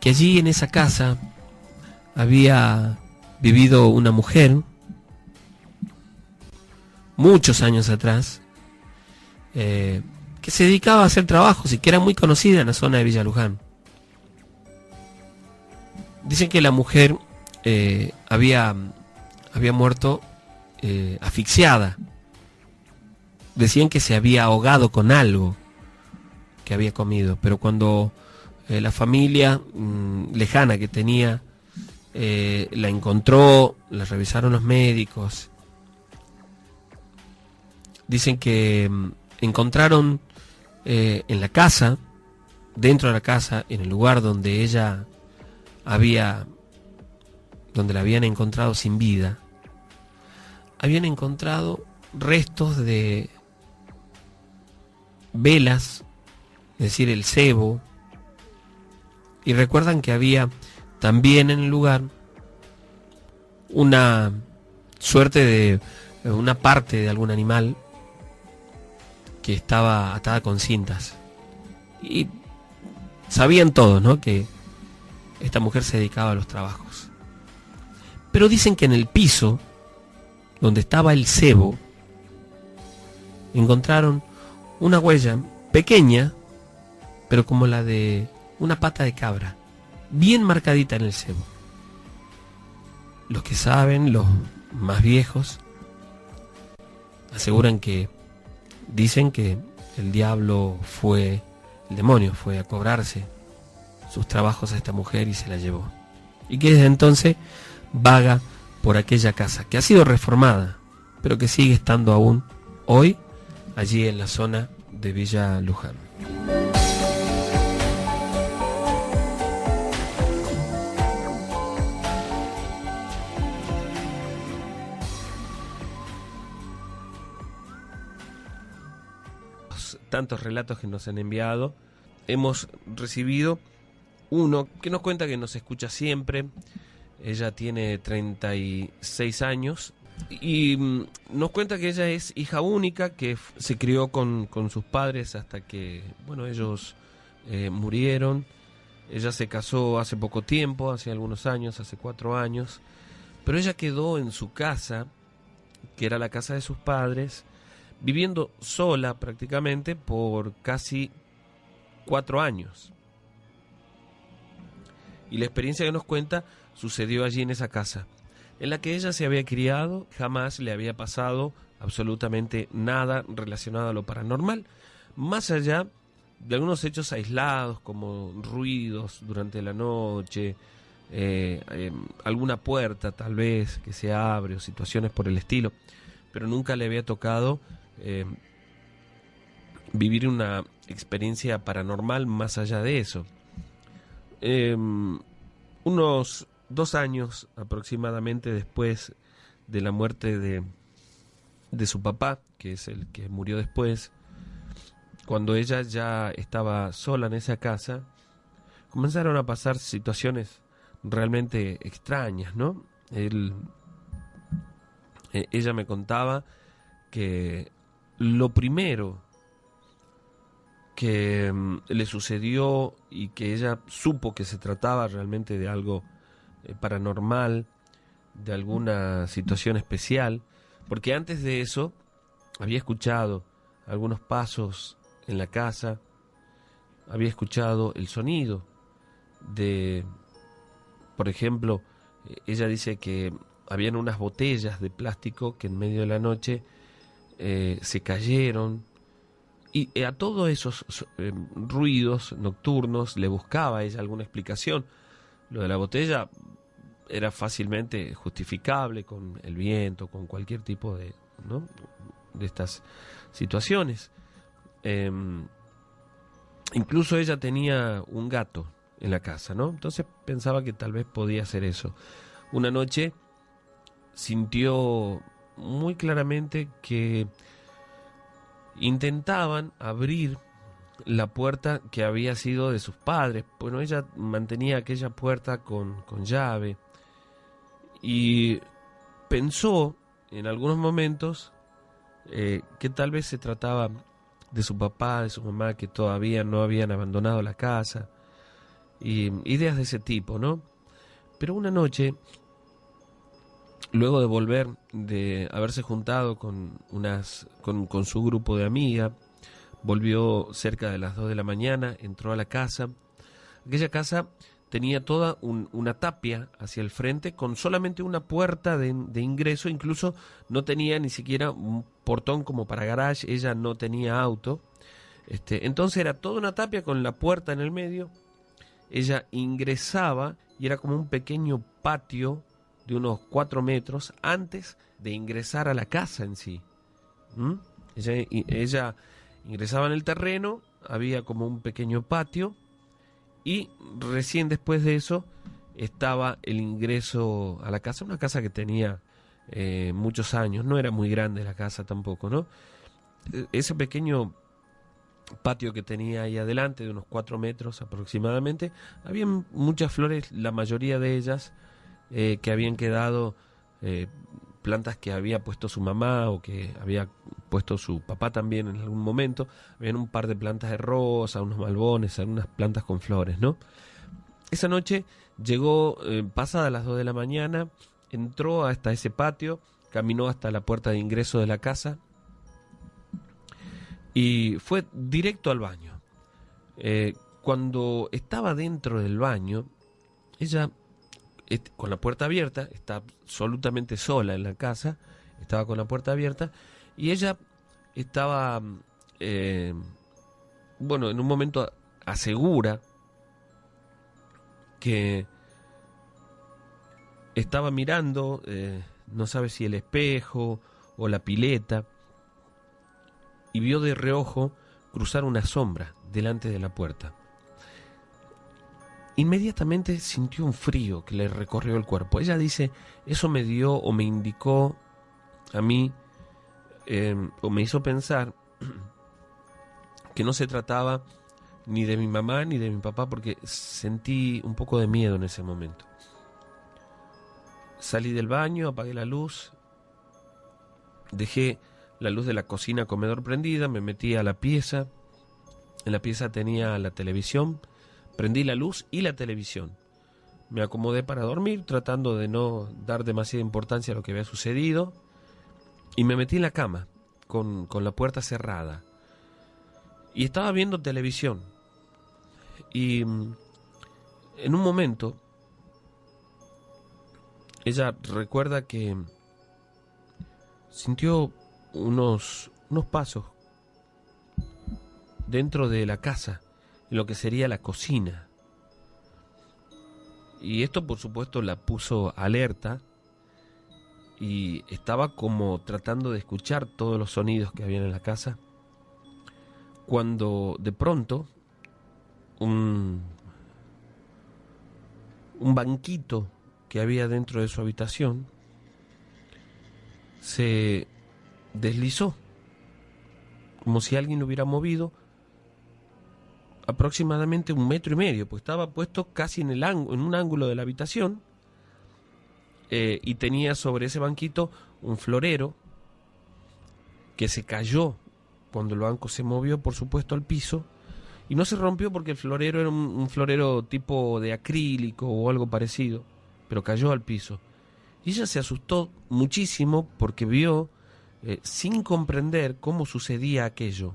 que allí en esa casa había vivido una mujer muchos años atrás, que se dedicaba a hacer trabajos y que era muy conocida en la zona de Villa Luján. Dicen que la mujer había muerto asfixiada. Decían que se había ahogado con algo que había comido, pero cuando la familia lejana que tenía la encontró, la revisaron los médicos, dicen que encontraron en la casa, dentro de la casa, en el lugar donde donde la habían encontrado sin vida, habían encontrado restos de velas, es decir, el cebo, y recuerdan que había también en el lugar una suerte de una parte de algún animal que estaba atada con cintas. Y sabían todos, ¿no?, que esta mujer se dedicaba a los trabajos. Pero dicen que en el piso donde estaba el cebo encontraron una huella pequeña, pero como la de una pata de cabra, bien marcadita en el cebo. Los que saben, los más viejos, aseguran que, dicen que el demonio fue a cobrarse sus trabajos a esta mujer y se la llevó. Y que desde entonces vaga por aquella casa, que ha sido reformada, pero que sigue estando aún hoy allí en la zona de Villa Luján. Tantos relatos que nos han enviado, hemos recibido uno que nos cuenta que nos escucha siempre. Ella tiene 36 años Y nos cuenta que ella es hija única, que se crió con sus padres hasta que, bueno, ellos murieron. Ella se casó hace poco tiempo, hace algunos años, hace 4 años, pero ella quedó en su casa, que era la casa de sus padres, viviendo sola prácticamente por casi 4 años. Y la experiencia que nos cuenta sucedió allí en esa casa, en la que ella se había criado. Jamás le había pasado absolutamente nada relacionado a lo paranormal, más allá de algunos hechos aislados como ruidos durante la noche, alguna puerta tal vez que se abre o situaciones por el estilo, pero nunca le había tocado vivir una experiencia paranormal más allá de eso. Unos 2 años aproximadamente después de la muerte de su papá, que es el que murió después, cuando ella ya estaba sola en esa casa, comenzaron a pasar situaciones realmente extrañas, ¿no? Ella me contaba que lo primero que le sucedió y que ella supo que se trataba realmente de algo paranormal, de alguna situación especial, porque antes de eso había escuchado algunos pasos en la casa, había escuchado el sonido de, por ejemplo, ella dice que habían unas botellas de plástico que en medio de la noche se cayeron, y a todos esos ruidos nocturnos le buscaba ella alguna explicación. Lo de la botella era fácilmente justificable con el viento, con cualquier tipo de, ¿no?, de estas situaciones. Incluso ella tenía un gato en la casa, ¿no? Entonces pensaba que tal vez podía ser eso. Una noche sintió muy claramente que intentaban abrir la puerta que había sido de sus padres. Bueno, ella mantenía aquella puerta con llave y pensó en algunos momentos que tal vez se trataba de su papá, de su mamá, que todavía no habían abandonado la casa, y ideas de ese tipo, ¿no? Pero una noche, luego de volver de haberse juntado con su grupo de amigas, volvió cerca de las 2 de la mañana, entró a la casa. Aquella casa tenía toda una tapia hacia el frente, con solamente una puerta de ingreso. Incluso no tenía ni siquiera un portón como para garage, ella no tenía auto. Entonces era toda una tapia con la puerta en el medio. Ella ingresaba y era como un pequeño patio de unos 4 metros antes de ingresar a la casa en sí. Ella ingresaba en el terreno, había como un pequeño patio, y recién después de eso estaba el ingreso a la casa, una casa que tenía muchos años, no era muy grande la casa tampoco, ¿no? Ese pequeño patio que tenía ahí adelante, de unos 4 metros aproximadamente, había muchas flores, la mayoría de ellas que habían quedado, plantas que había puesto su mamá o que había puesto su papá también en algún momento. Habían un par de plantas de rosa, unos malbones, algunas plantas con flores, ¿no? Esa noche llegó, pasada las 2 de la mañana, entró hasta ese patio, caminó hasta la puerta de ingreso de la casa y fue directo al baño. Cuando estaba dentro del baño, ella, con la puerta abierta, está absolutamente sola en la casa, estaba con la puerta abierta, y ella estaba, bueno, en un momento asegura que estaba mirando, no sabe si el espejo o la pileta, y vio de reojo cruzar una sombra delante de la puerta. Inmediatamente sintió un frío que le recorrió el cuerpo. Ella dice, eso me dio o me indicó a mí, o me hizo pensar que no se trataba ni de mi mamá ni de mi papá, porque sentí un poco de miedo en ese momento. Salí del baño, apagué la luz Dejé la luz de la cocina comedor prendida, me metí a la pieza. En la pieza tenía la televisión, prendí la luz y la televisión. Me acomodé para dormir, tratando de no dar demasiada importancia a lo que había sucedido, y me metí en la cama, con la puerta cerrada. Y estaba viendo televisión. Y en un momento, ella recuerda que sintió unos pasos dentro de la casa, en lo que sería la cocina. Y esto, por supuesto, la puso alerta y estaba como tratando de escuchar todos los sonidos que habían en la casa, cuando de pronto un banquito que había dentro de su habitación se deslizó, como si alguien lo hubiera movido aproximadamente 1,5 metros, pues estaba puesto casi en un ángulo de la habitación, y tenía sobre ese banquito un florero que se cayó cuando el banco se movió, por supuesto, al piso, y no se rompió porque el florero era un florero tipo de acrílico o algo parecido, pero cayó al piso. Y ella se asustó muchísimo porque vio, sin comprender cómo sucedía aquello,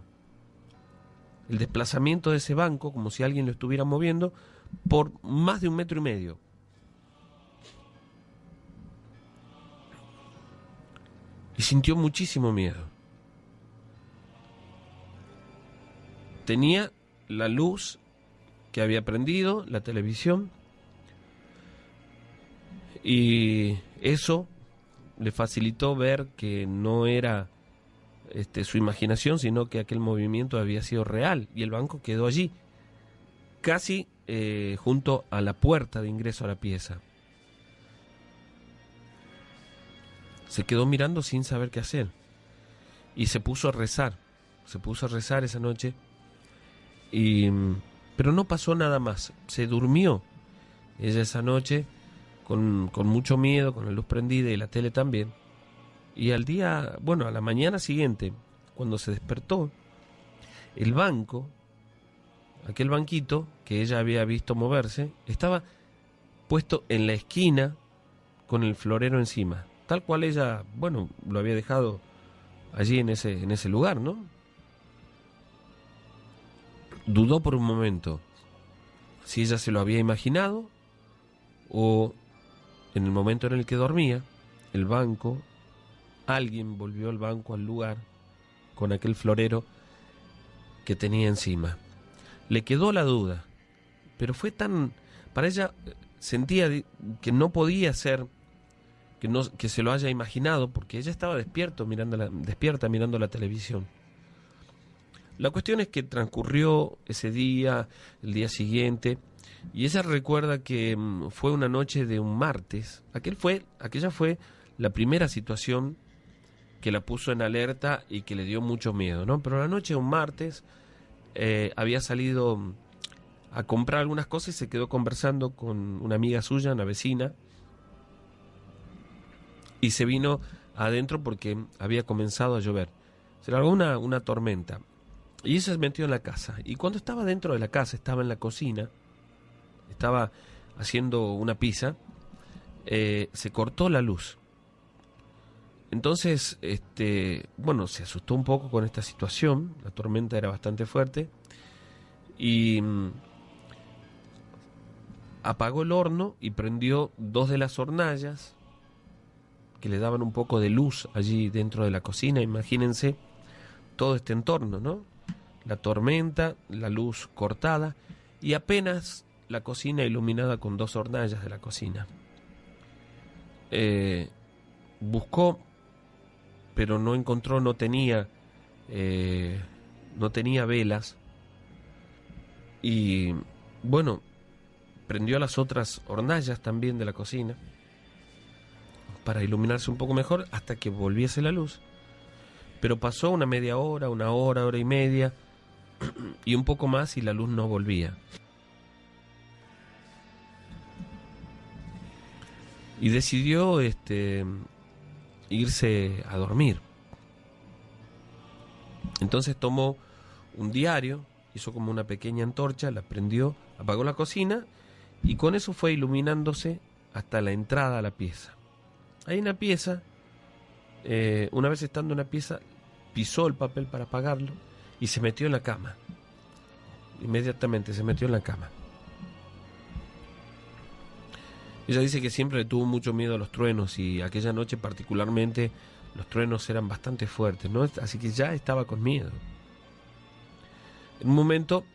el desplazamiento de ese banco, como si alguien lo estuviera moviendo, por más de 1,5 metros. Y sintió muchísimo miedo. Tenía la luz que había prendido, la televisión, y eso le facilitó ver que no era su imaginación, sino que aquel movimiento había sido real, y el banco quedó allí, casi junto a la puerta de ingreso a la pieza. Se quedó mirando sin saber qué hacer, y se puso a rezar esa noche, pero no pasó nada más. Se durmió ella esa noche con mucho miedo, con la luz prendida y la tele también. Y a la mañana siguiente, cuando se despertó, el banco, aquel banquito que ella había visto moverse, estaba puesto en la esquina con el florero encima, tal cual ella, lo había dejado allí en ese lugar, ¿no? Dudó por un momento si ella se lo había imaginado o en el momento en el que dormía, alguien volvió el banco al lugar con aquel florero que tenía encima. Le quedó la duda, pero fue para ella sentía que no podía ser que se lo haya imaginado, porque ella estaba despierta mirando la televisión. La cuestión es que transcurrió ese día, el día siguiente, y ella recuerda que fue una noche de un martes. Aquella fue la primera situación que la puso en alerta y que le dio mucho miedo, ¿no? Pero la noche de un martes había salido a comprar algunas cosas y se quedó conversando con una amiga suya, una vecina, y se vino adentro porque había comenzado a llover. Se largó una tormenta. Y ella se metió en la casa. Y cuando estaba dentro de la casa, estaba en la cocina, estaba haciendo una pizza, se cortó la luz. Entonces, se asustó un poco con esta situación. La tormenta era bastante fuerte. Y apagó el horno y prendió 2 de las hornallas que le daban un poco de luz allí dentro de la cocina. Imagínense todo este entorno, ¿no? La tormenta, la luz cortada y apenas la cocina iluminada con 2 hornallas de la cocina. Buscó, pero no encontró, no tenía velas. Y prendió las otras hornallas también de la cocina para iluminarse un poco mejor hasta que volviese la luz. Pero pasó una media hora, hora y media y un poco más y la luz no volvía. Y decidió irse a dormir. Entonces tomó un diario, hizo como una pequeña antorcha, la prendió, apagó la cocina y con eso fue iluminándose hasta la entrada a la pieza. Hay una pieza, una vez estando en una pieza, pisó el papel para apagarlo y se metió en la cama. Inmediatamente se metió en la cama. Ella dice que siempre le tuvo mucho miedo a los truenos y aquella noche particularmente los truenos eran bastante fuertes, ¿no? Así que ya estaba con miedo. En un momento,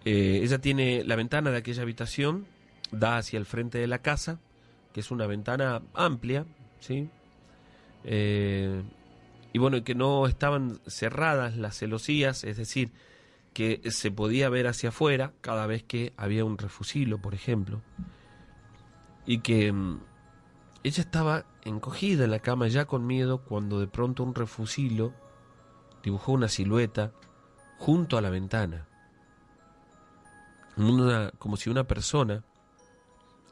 ella tiene la ventana de aquella habitación, da hacia el frente de la casa, que es una ventana amplia, ¿sí? Y bueno, que no estaban cerradas las celosías, es decir, que se podía ver hacia afuera cada vez que había un refusilo, por ejemplo. Y que ella estaba encogida en la cama ya con miedo cuando de pronto un refusilo dibujó una silueta junto a la ventana. Como si una persona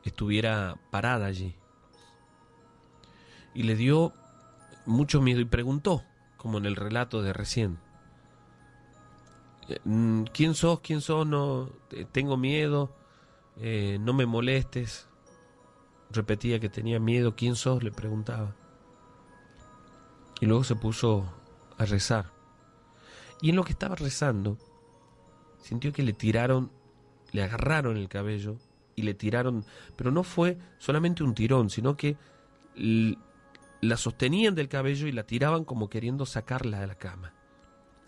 estuviera parada allí. Y le dio mucho miedo y preguntó, como en el relato de recién: ¿quién sos? ¿Quién sos? No, tengo miedo, no me molestes. Repetía que tenía miedo. ¿Quién sos?, le preguntaba. Y luego se puso a rezar. Y en lo que estaba rezando, sintió que le agarraron el cabello y le tiraron, pero no fue solamente un tirón, sino que la sostenían del cabello y la tiraban como queriendo sacarla de la cama.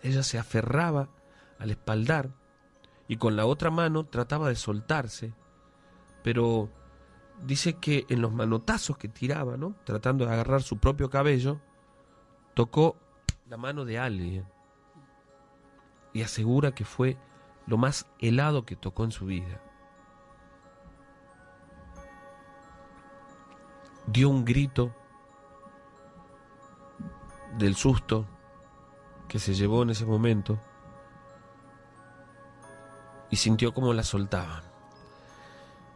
Ella se aferraba al espaldar y con la otra mano trataba de soltarse, pero dice que en los manotazos que tiraba, ¿no?, tratando de agarrar su propio cabello, tocó la mano de alguien y asegura que fue lo más helado que tocó en su vida. Dio un grito del susto que se llevó en ese momento y sintió cómo la soltaba.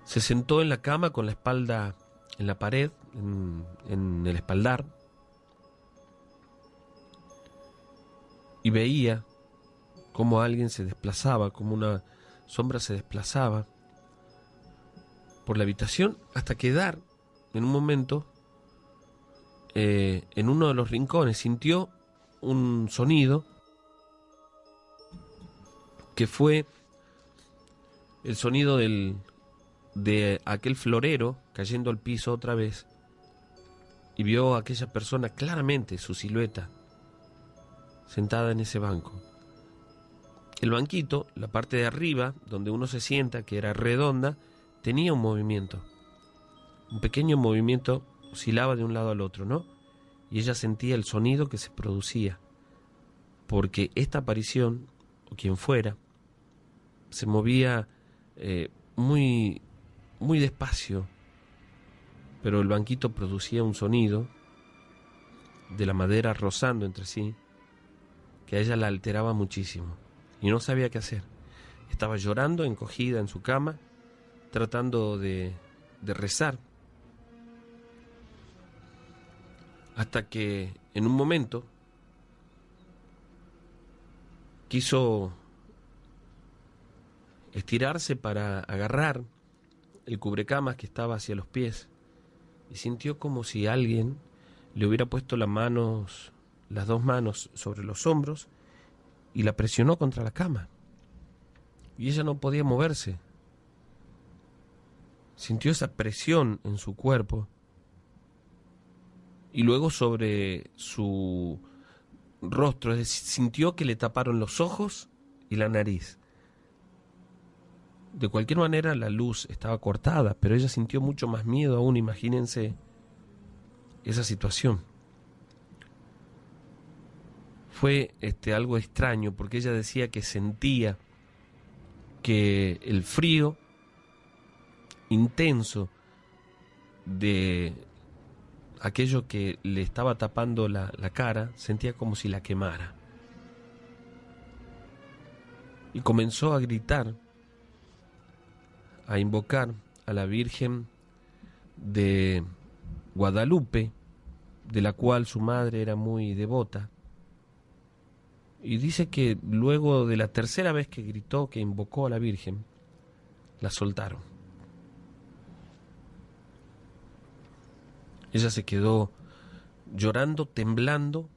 Se sentó en la cama con la espalda en la pared, en el espaldar, y veía cómo alguien se desplazaba, como una sombra se desplazaba por la habitación hasta quedar en un momento en uno de los rincones. Sintió un sonido que fue el sonido de aquel florero cayendo al piso otra vez, y vio a aquella persona claramente, su silueta, sentada en ese banco. El banquito, la parte de arriba, donde uno se sienta, que era redonda, tenía un movimiento. Un pequeño movimiento oscilaba de un lado al otro, ¿no? Y ella sentía el sonido que se producía, porque esta aparición, o quien fuera, se movía muy despacio, pero el banquito producía un sonido de la madera rozando entre sí, que a ella la alteraba muchísimo, y no sabía qué hacer. Estaba llorando, encogida en su cama, tratando de rezar, hasta que en un momento quiso estirarse para agarrar el cubrecamas que estaba hacia los pies, y sintió como si alguien le hubiera puesto las dos manos sobre los hombros y la presionó contra la cama, y ella no podía moverse. Sintió esa presión en su cuerpo y luego sobre su rostro, es decir, sintió que le taparon los ojos y la nariz. De cualquier manera la luz estaba cortada, pero ella sintió mucho más miedo aún. Imagínense esa situación. Fue algo extraño, porque ella decía que sentía que el frío intenso de aquello que le estaba tapando la cara, sentía como si la quemara. Y comenzó a gritar, a invocar a la Virgen de Guadalupe, de la cual su madre era muy devota. Y dice que luego de la tercera vez que gritó, que invocó a la Virgen, la soltaron. Ella se quedó llorando, temblando,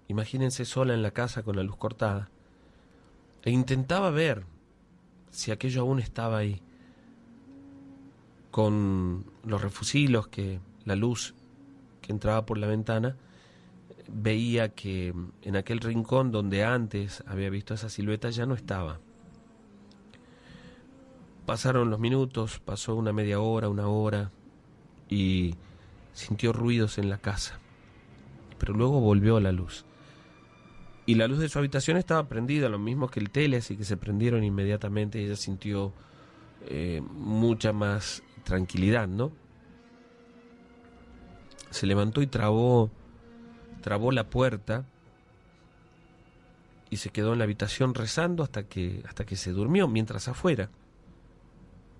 imagínense, sola en la casa con la luz cortada, e intentaba ver si aquello aún estaba ahí, con los refusilos, que la luz que entraba por la ventana, veía que en aquel rincón donde antes había visto esa silueta ya no estaba. Pasaron los minutos, pasó una media hora, una hora, y sintió ruidos en la casa, pero luego volvió la luz. Y la luz de su habitación estaba prendida, lo mismo que el tele, así que se prendieron inmediatamente y ella sintió mucha más tranquilidad, ¿no? Se levantó y trabó la puerta y se quedó en la habitación rezando hasta que se durmió, mientras afuera,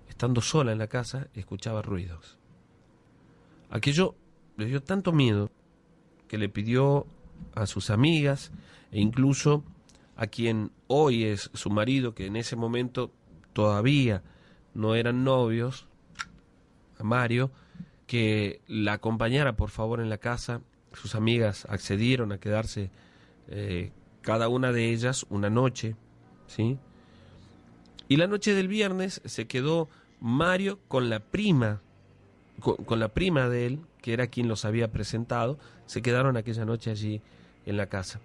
estando sola en la casa, escuchaba ruidos. Aquello le dio tanto miedo que le pidió a sus amigas e incluso a quien hoy es su marido, que en ese momento todavía no eran novios, a Mario, que la acompañara por favor en la casa. Sus amigas accedieron a quedarse cada una de ellas una noche, ¿sí? Y la noche del viernes se quedó Mario con la prima, con la prima de él, que era quien los había presentado. Se quedaron aquella noche allí en la casa.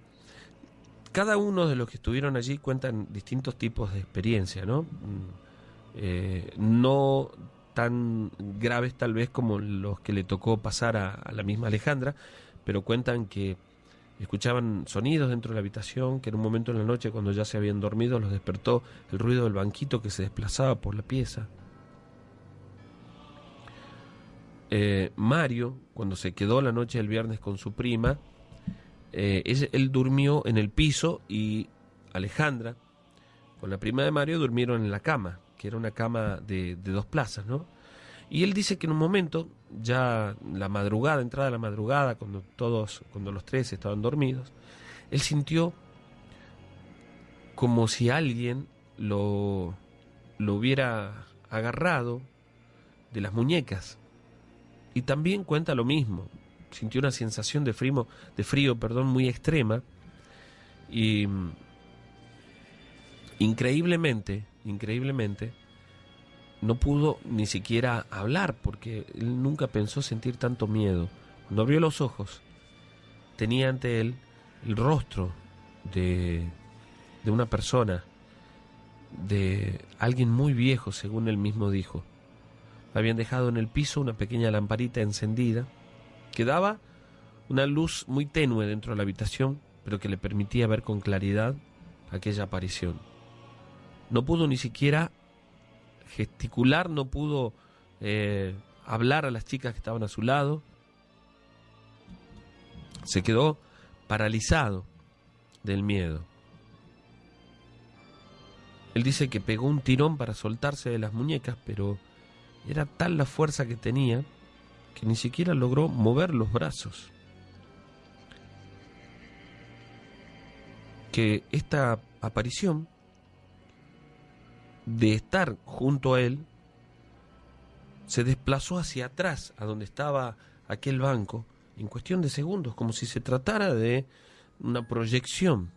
Cada uno de los que estuvieron allí cuentan distintos tipos de experiencia, ¿no? No tan graves tal vez como los que le tocó pasar a la misma Alejandra, pero cuentan que escuchaban sonidos dentro de la habitación, que en un momento en la noche, cuando ya se habían dormido, los despertó el ruido del banquito que se desplazaba por la pieza. Mario, cuando se quedó la noche del viernes con su prima, él durmió en el piso y Alejandra, con la prima de Mario, durmieron en la cama, que era una cama de 2 plazas, ¿no? Y él dice que en un momento, ya la madrugada, entrada la madrugada, cuando los 3 estaban dormidos, él sintió como si alguien lo hubiera agarrado de las muñecas. Y también cuenta lo mismo, sintió una sensación de frío, muy extrema, y increíblemente, no pudo ni siquiera hablar, porque él nunca pensó sentir tanto miedo. Cuando abrió los ojos, tenía ante él el rostro de una persona, de alguien muy viejo, según él mismo dijo. Habían dejado en el piso una pequeña lamparita encendida que daba una luz muy tenue dentro de la habitación, pero que le permitía ver con claridad aquella aparición. No pudo ni siquiera gesticular, no pudo hablar a las chicas que estaban a su lado. Se quedó paralizado del miedo. Él dice que pegó un tirón para soltarse de las muñecas, pero era tal la fuerza que tenía que ni siquiera logró mover los brazos. Que esta aparición, de estar junto a él, se desplazó hacia atrás, a donde estaba aquel banco, en cuestión de segundos, como si se tratara de una proyección.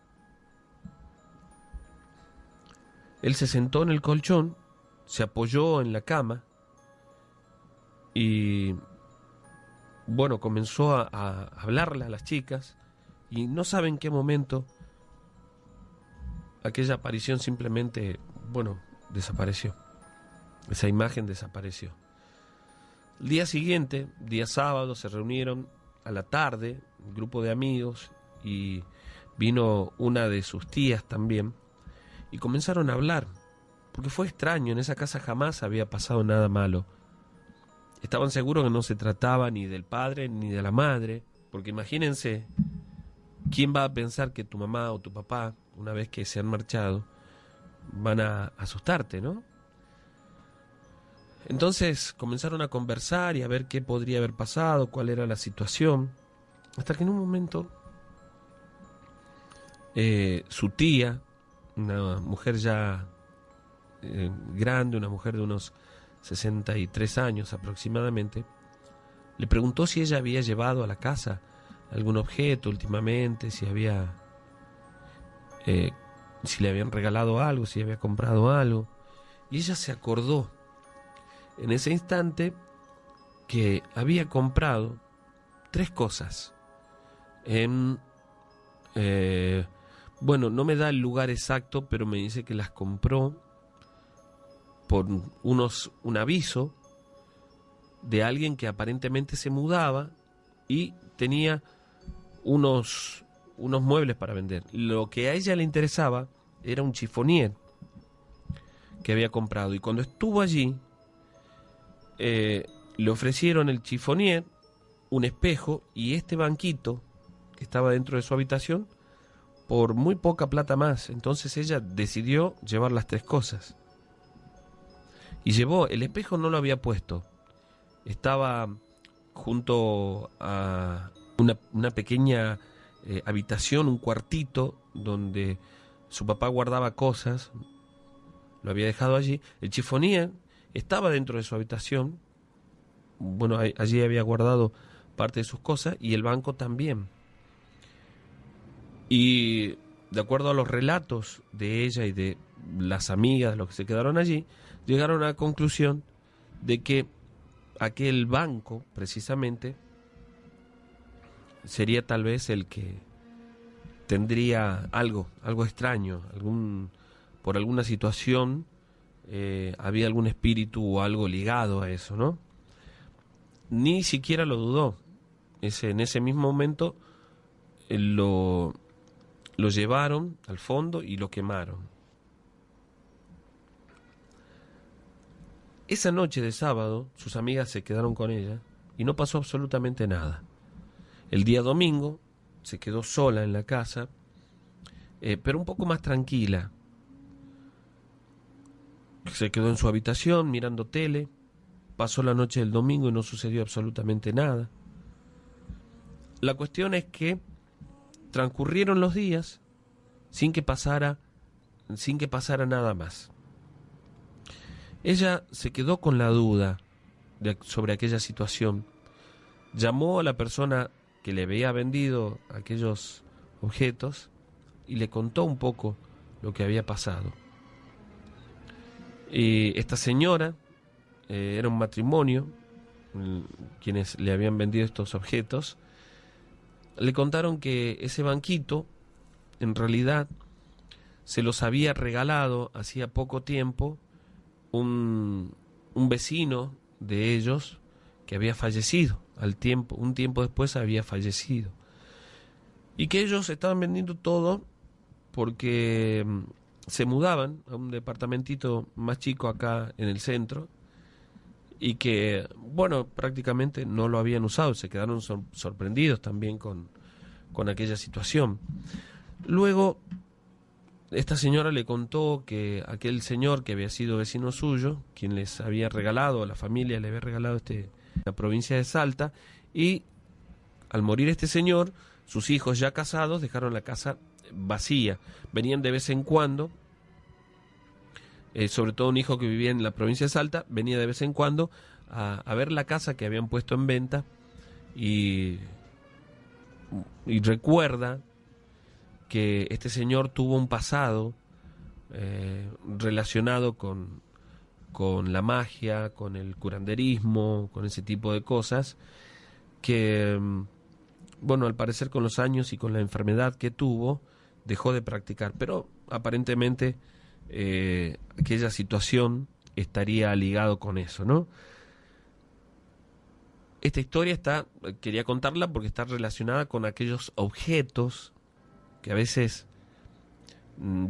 Él se sentó en el colchón, se apoyó en la cama y, bueno, comenzó a hablarle a las chicas, y no sabe en qué momento aquella aparición simplemente, desapareció. Esa imagen desapareció. El día siguiente, día sábado, se reunieron a la tarde, un grupo de amigos, y vino una de sus tías también, y comenzaron a hablar, porque fue extraño, en esa casa jamás había pasado nada malo. Estaban seguros que no se trataba ni del padre ni de la madre, porque imagínense, ¿quién va a pensar que tu mamá o tu papá, una vez que se han marchado, van a asustarte, ¿no? Entonces comenzaron a conversar y a ver qué podría haber pasado, cuál era la situación, hasta que en un momento Su tía, una mujer ya grande, una mujer de unos 63 años aproximadamente, le preguntó si ella había llevado a la casa algún objeto últimamente, si le habían regalado algo, si había comprado algo. Y ella se acordó en ese instante que había comprado 3 cosas bueno, no me da el lugar exacto, pero me dice que las compró por un aviso de alguien que aparentemente se mudaba y tenía unos muebles para vender. Lo que a ella le interesaba era un chifonier que había comprado, y cuando estuvo allí le ofrecieron el chifonier, un espejo y este banquito que estaba dentro de su habitación por muy poca plata más. Entonces ella decidió llevar las 3 cosas y llevó el espejo. No lo había puesto, estaba junto a una pequeña habitación, un cuartito donde su papá guardaba cosas, lo había dejado allí. El chifonier estaba dentro de su habitación, bueno, allí había guardado parte de sus cosas, y el banco también. Y de acuerdo a los relatos de ella y de las amigas, los que se quedaron allí, llegaron a la conclusión de que aquel banco, precisamente, sería tal vez el que tendría algo extraño, por alguna situación, había algún espíritu o algo ligado a eso, ¿no? Ni siquiera lo dudó. En ese mismo momento lo llevaron al fondo y lo quemaron. Esa noche de sábado, sus amigas se quedaron con ella y no pasó absolutamente nada. El día domingo se quedó sola en la casa, pero un poco más tranquila. Se quedó en su habitación mirando tele. Pasó la noche del domingo y no sucedió absolutamente nada. La cuestión es que transcurrieron los días sin que pasara nada más. Ella se quedó con la duda sobre aquella situación. Llamó a la persona que le había vendido aquellos objetos y le contó un poco lo que había pasado. Y esta señora, era un matrimonio, quienes le habían vendido estos objetos, le contaron que ese banquito en realidad se los había regalado hacía poco tiempo un vecino de ellos que había fallecido. Un tiempo después había fallecido, y que ellos estaban vendiendo todo porque se mudaban a un departamentito más chico acá en el centro, y que, bueno, prácticamente no lo habían usado. Se quedaron sorprendidos también con aquella situación. Luego, esta señora le contó que aquel señor que había sido vecino suyo, quien les había regalado, a la familia le había regalado la provincia de Salta, y al morir este señor, sus hijos ya casados dejaron la casa vacía. Venían de vez en cuando, sobre todo un hijo que vivía en la provincia de Salta, venía de vez en cuando a ver la casa que habían puesto en venta, y recuerda que este señor tuvo un pasado relacionado con la magia, con el curanderismo, con ese tipo de cosas, que, bueno, al parecer con los años y con la enfermedad que tuvo, dejó de practicar, pero aparentemente aquella situación estaría ligado con eso, ¿no? Esta historia quería contarla porque está relacionada con aquellos objetos que a veces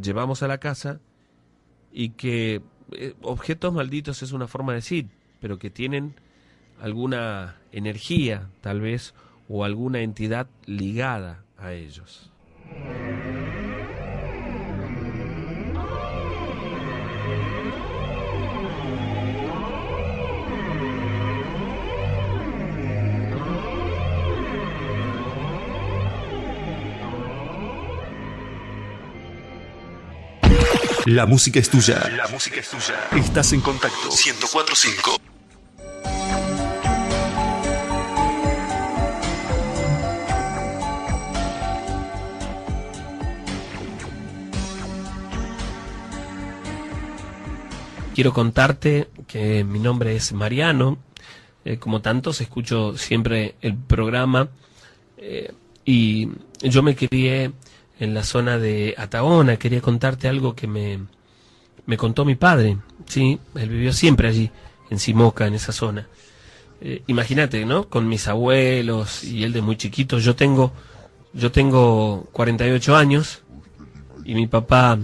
llevamos a la casa, y que objetos malditos es una forma de decir, pero que tienen alguna energía tal vez, o alguna entidad ligada a ellos. La música es tuya. La música es tuya. Estás en contacto. 104.5. Quiero contarte que mi nombre es Mariano. Como tantos, escucho siempre el programa. Y yo me crié en la zona de Ataona. Quería contarte algo que me contó mi padre. Sí, él vivió siempre allí, en Simoca, en esa zona. Imagínate, ¿no? Con mis abuelos y él de muy chiquito. Yo tengo 48 años y mi papá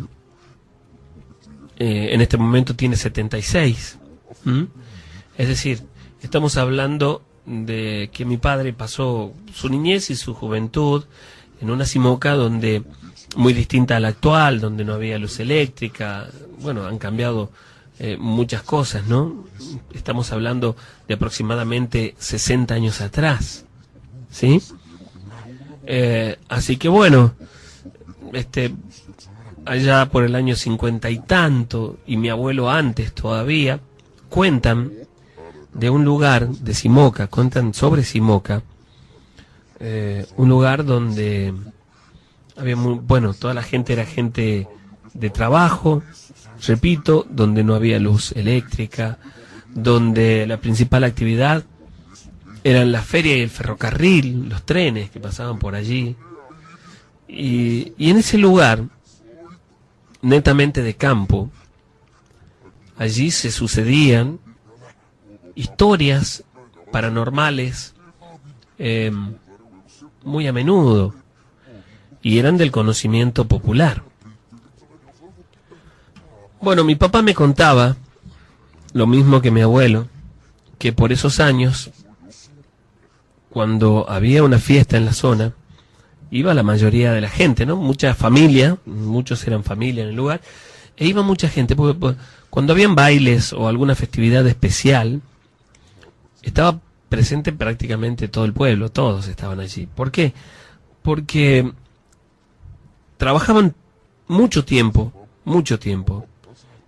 en este momento tiene 76. Es decir, estamos hablando de que mi padre pasó su niñez y su juventud en una Simoca donde muy distinta a la actual, donde no había luz eléctrica. Bueno, han cambiado muchas cosas, ¿no? Estamos hablando de aproximadamente 60 años atrás, ¿sí? Así que bueno, allá por el año 50 y tanto, y mi abuelo antes todavía, cuentan de un lugar de Simoca, cuentan sobre Simoca, un lugar donde había toda la gente era gente de trabajo, repito, donde no había luz eléctrica, donde la principal actividad eran la feria y el ferrocarril, los trenes que pasaban por allí, y en ese lugar, netamente de campo, allí se sucedían historias paranormales muy a menudo, y eran del conocimiento popular. Bueno, mi papá me contaba, lo mismo que mi abuelo, que por esos años, cuando había una fiesta en la zona, iba la mayoría de la gente, ¿no? Mucha familia, muchos eran familia en el lugar, e iba mucha gente, porque cuando habían bailes o alguna festividad especial, estaba presente prácticamente todo el pueblo, todos estaban allí. ¿Por qué? Porque trabajaban mucho tiempo,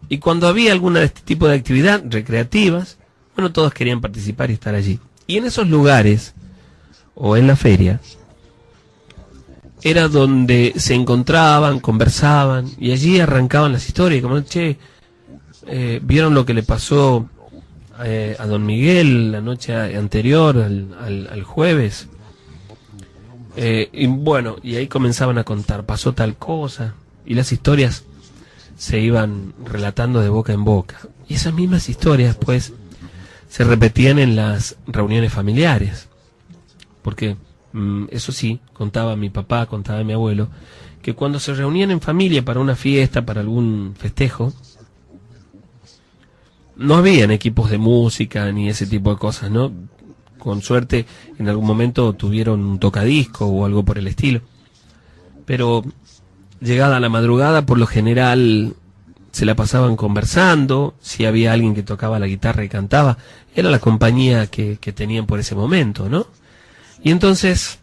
y cuando había alguna de este tipo de actividad recreativas, bueno, todos querían participar y estar allí. Y en esos lugares, o en la feria, era donde se encontraban, conversaban, y allí arrancaban las historias, como, ¿vieron lo que le pasó a don Miguel la noche anterior, al jueves? Y bueno, y ahí comenzaban a contar, pasó tal cosa, y las historias se iban relatando de boca en boca. Y esas mismas historias, pues, se repetían en las reuniones familiares. Porque, eso sí, contaba mi papá, contaba mi abuelo, que cuando se reunían en familia para una fiesta, para algún festejo, no habían equipos de música ni ese tipo de cosas, ¿no? Con suerte, en algún momento tuvieron un tocadisco o algo por el estilo. Pero llegada la madrugada, por lo general se la pasaban conversando. Si había alguien que tocaba la guitarra y cantaba, era la compañía que tenían por ese momento, ¿no? Y entonces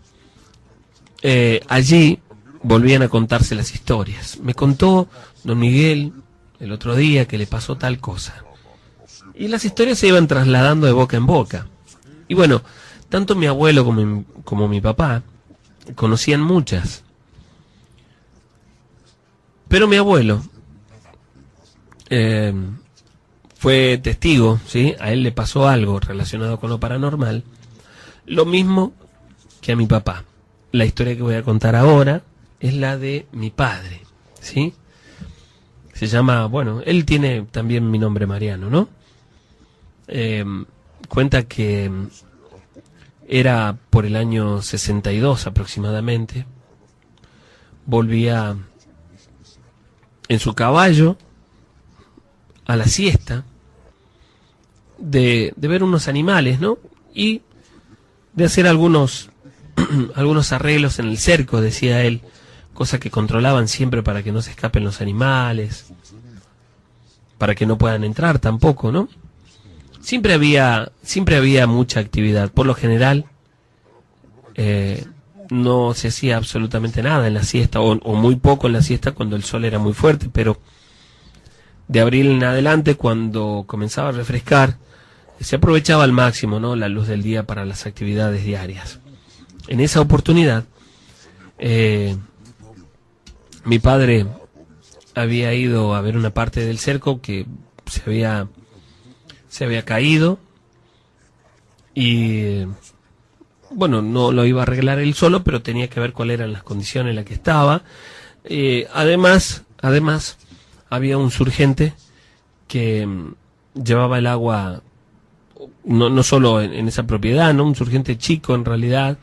allí volvían a contarse las historias. Me contó don Miguel el otro día que le pasó tal cosa. Y las historias se iban trasladando de boca en boca. Y bueno, tanto mi abuelo como mi papá conocían muchas. Pero mi abuelo fue testigo, ¿sí? A él le pasó algo relacionado con lo paranormal. Lo mismo que a mi papá. La historia que voy a contar ahora es la de mi padre, ¿sí? Se llama, bueno, él tiene también mi nombre Mariano, ¿no? Cuenta que era por el año 62 aproximadamente. Volvía en su caballo a la siesta de ver unos animales, ¿no? Y de hacer algunos arreglos en el cerco, decía él, cosa que controlaban siempre para que no se escapen los animales, para que no puedan entrar tampoco, ¿no? Siempre había mucha actividad. Por lo general no se hacía absolutamente nada en la siesta, o muy poco en la siesta cuando el sol era muy fuerte, pero de abril en adelante, cuando comenzaba a refrescar, se aprovechaba al máximo, ¿no?, la luz del día para las actividades diarias. En esa oportunidad, mi padre había ido a ver una parte del cerco que se había caído y bueno, no lo iba a arreglar él solo, pero tenía que ver cuáles eran las condiciones en las que estaba. Además, había un surgente que llevaba el agua no solo en esa propiedad, ¿no?, un surgente chico en realidad,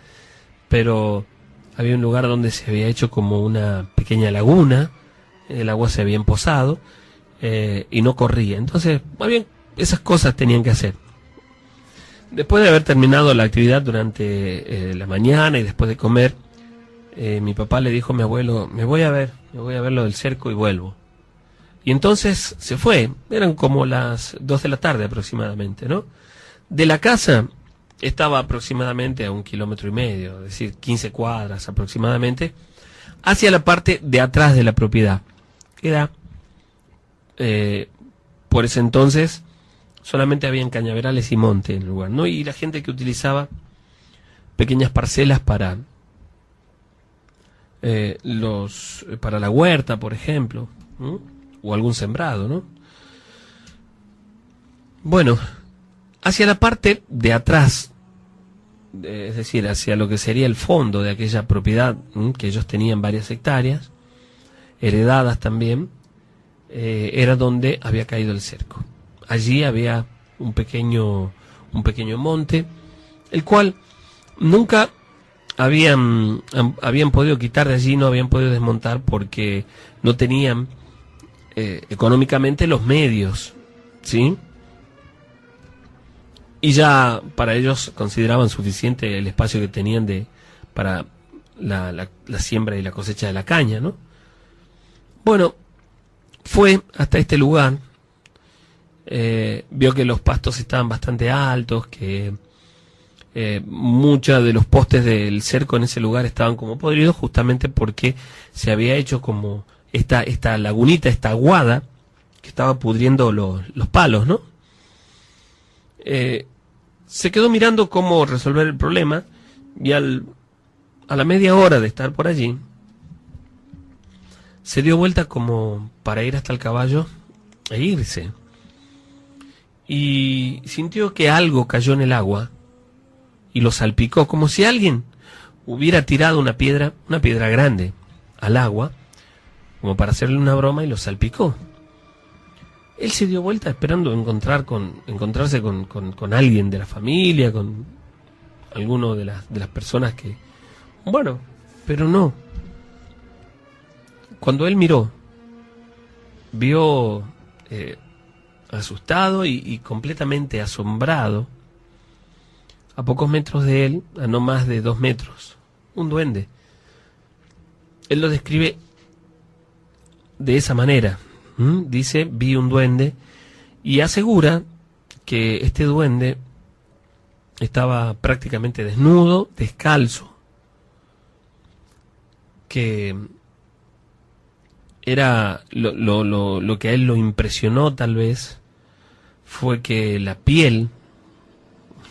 pero había un lugar donde se había hecho como una pequeña laguna, el agua se había empozado y no corría. Entonces, más bien, esas cosas tenían que hacer. Después de haber terminado la actividad durante la mañana y después de comer, mi papá le dijo a mi abuelo: me voy a ver lo del cerco y vuelvo. Y entonces se fue, eran como las 2 de la tarde aproximadamente, ¿no? De la casa estaba aproximadamente a 1,5 kilómetros, es decir, 15 cuadras aproximadamente, hacia la parte de atrás de la propiedad. Era, por ese entonces, solamente habían cañaverales y monte en el lugar, ¿no? Y la gente que utilizaba pequeñas parcelas para la huerta, por ejemplo, ¿no?, o algún sembrado, ¿no? Bueno, hacia la parte de atrás, es decir, hacia lo que sería el fondo de aquella propiedad, que ellos tenían varias hectáreas, heredadas también, era donde había caído el cerco. Allí había un pequeño monte, el cual nunca habían podido quitar de allí, no habían podido desmontar porque no tenían económicamente los medios, ¿sí? Y ya para ellos consideraban suficiente el espacio que tenían para la siembra y la cosecha de la caña, ¿no? Bueno, fue hasta este lugar, vio que los pastos estaban bastante altos, que muchos de los postes del cerco en ese lugar estaban como podridos, justamente porque se había hecho como esta lagunita, esta aguada, que estaba pudriendo los palos, ¿no? Se quedó mirando cómo resolver el problema, y a la media hora de estar por allí, se dio vuelta como para ir hasta el caballo e irse. Y sintió que algo cayó en el agua y lo salpicó, como si alguien hubiera tirado una piedra grande al agua, como para hacerle una broma, y lo salpicó. Él se dio vuelta esperando encontrarse con alguien de la familia, con alguno de las personas que... Bueno, pero no. Cuando él miró, vio asustado y completamente asombrado, a pocos metros de él, a no más de 2 metros, un duende. Él lo describe de esa manera. Dice: vi un duende, y asegura que este duende estaba prácticamente desnudo, descalzo, que era lo que a él lo impresionó tal vez fue que la piel,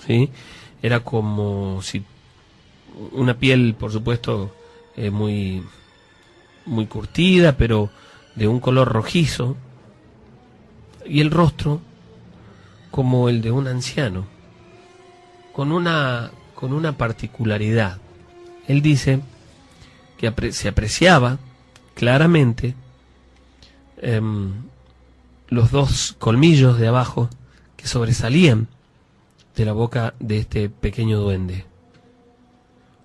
¿sí?, era como si una piel, por supuesto, muy curtida, pero de un color rojizo, y el rostro como el de un anciano, con una particularidad. Él dice que se apreciaba claramente los 2 colmillos de abajo que sobresalían de la boca de este pequeño duende.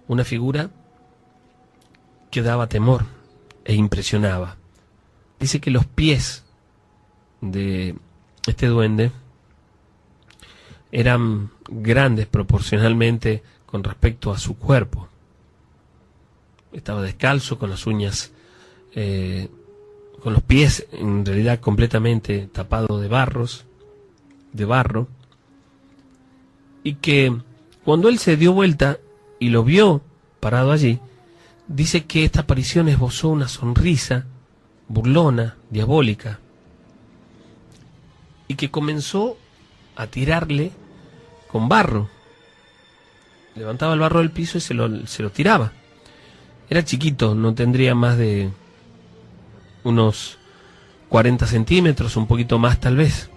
Una figura que daba temor e impresionaba. Dice que los pies de este duende eran grandes proporcionalmente con respecto a su cuerpo. Estaba descalzo, con las uñas, con los pies en realidad completamente tapados de barro, y que cuando él se dio vuelta y lo vio parado allí, dice que esta aparición esbozó una sonrisa burlona, diabólica, y que comenzó a tirarle con barro. Levantaba el barro del piso y se lo tiraba. Era chiquito, no tendría más de unos 40 centímetros, un poquito más tal vez.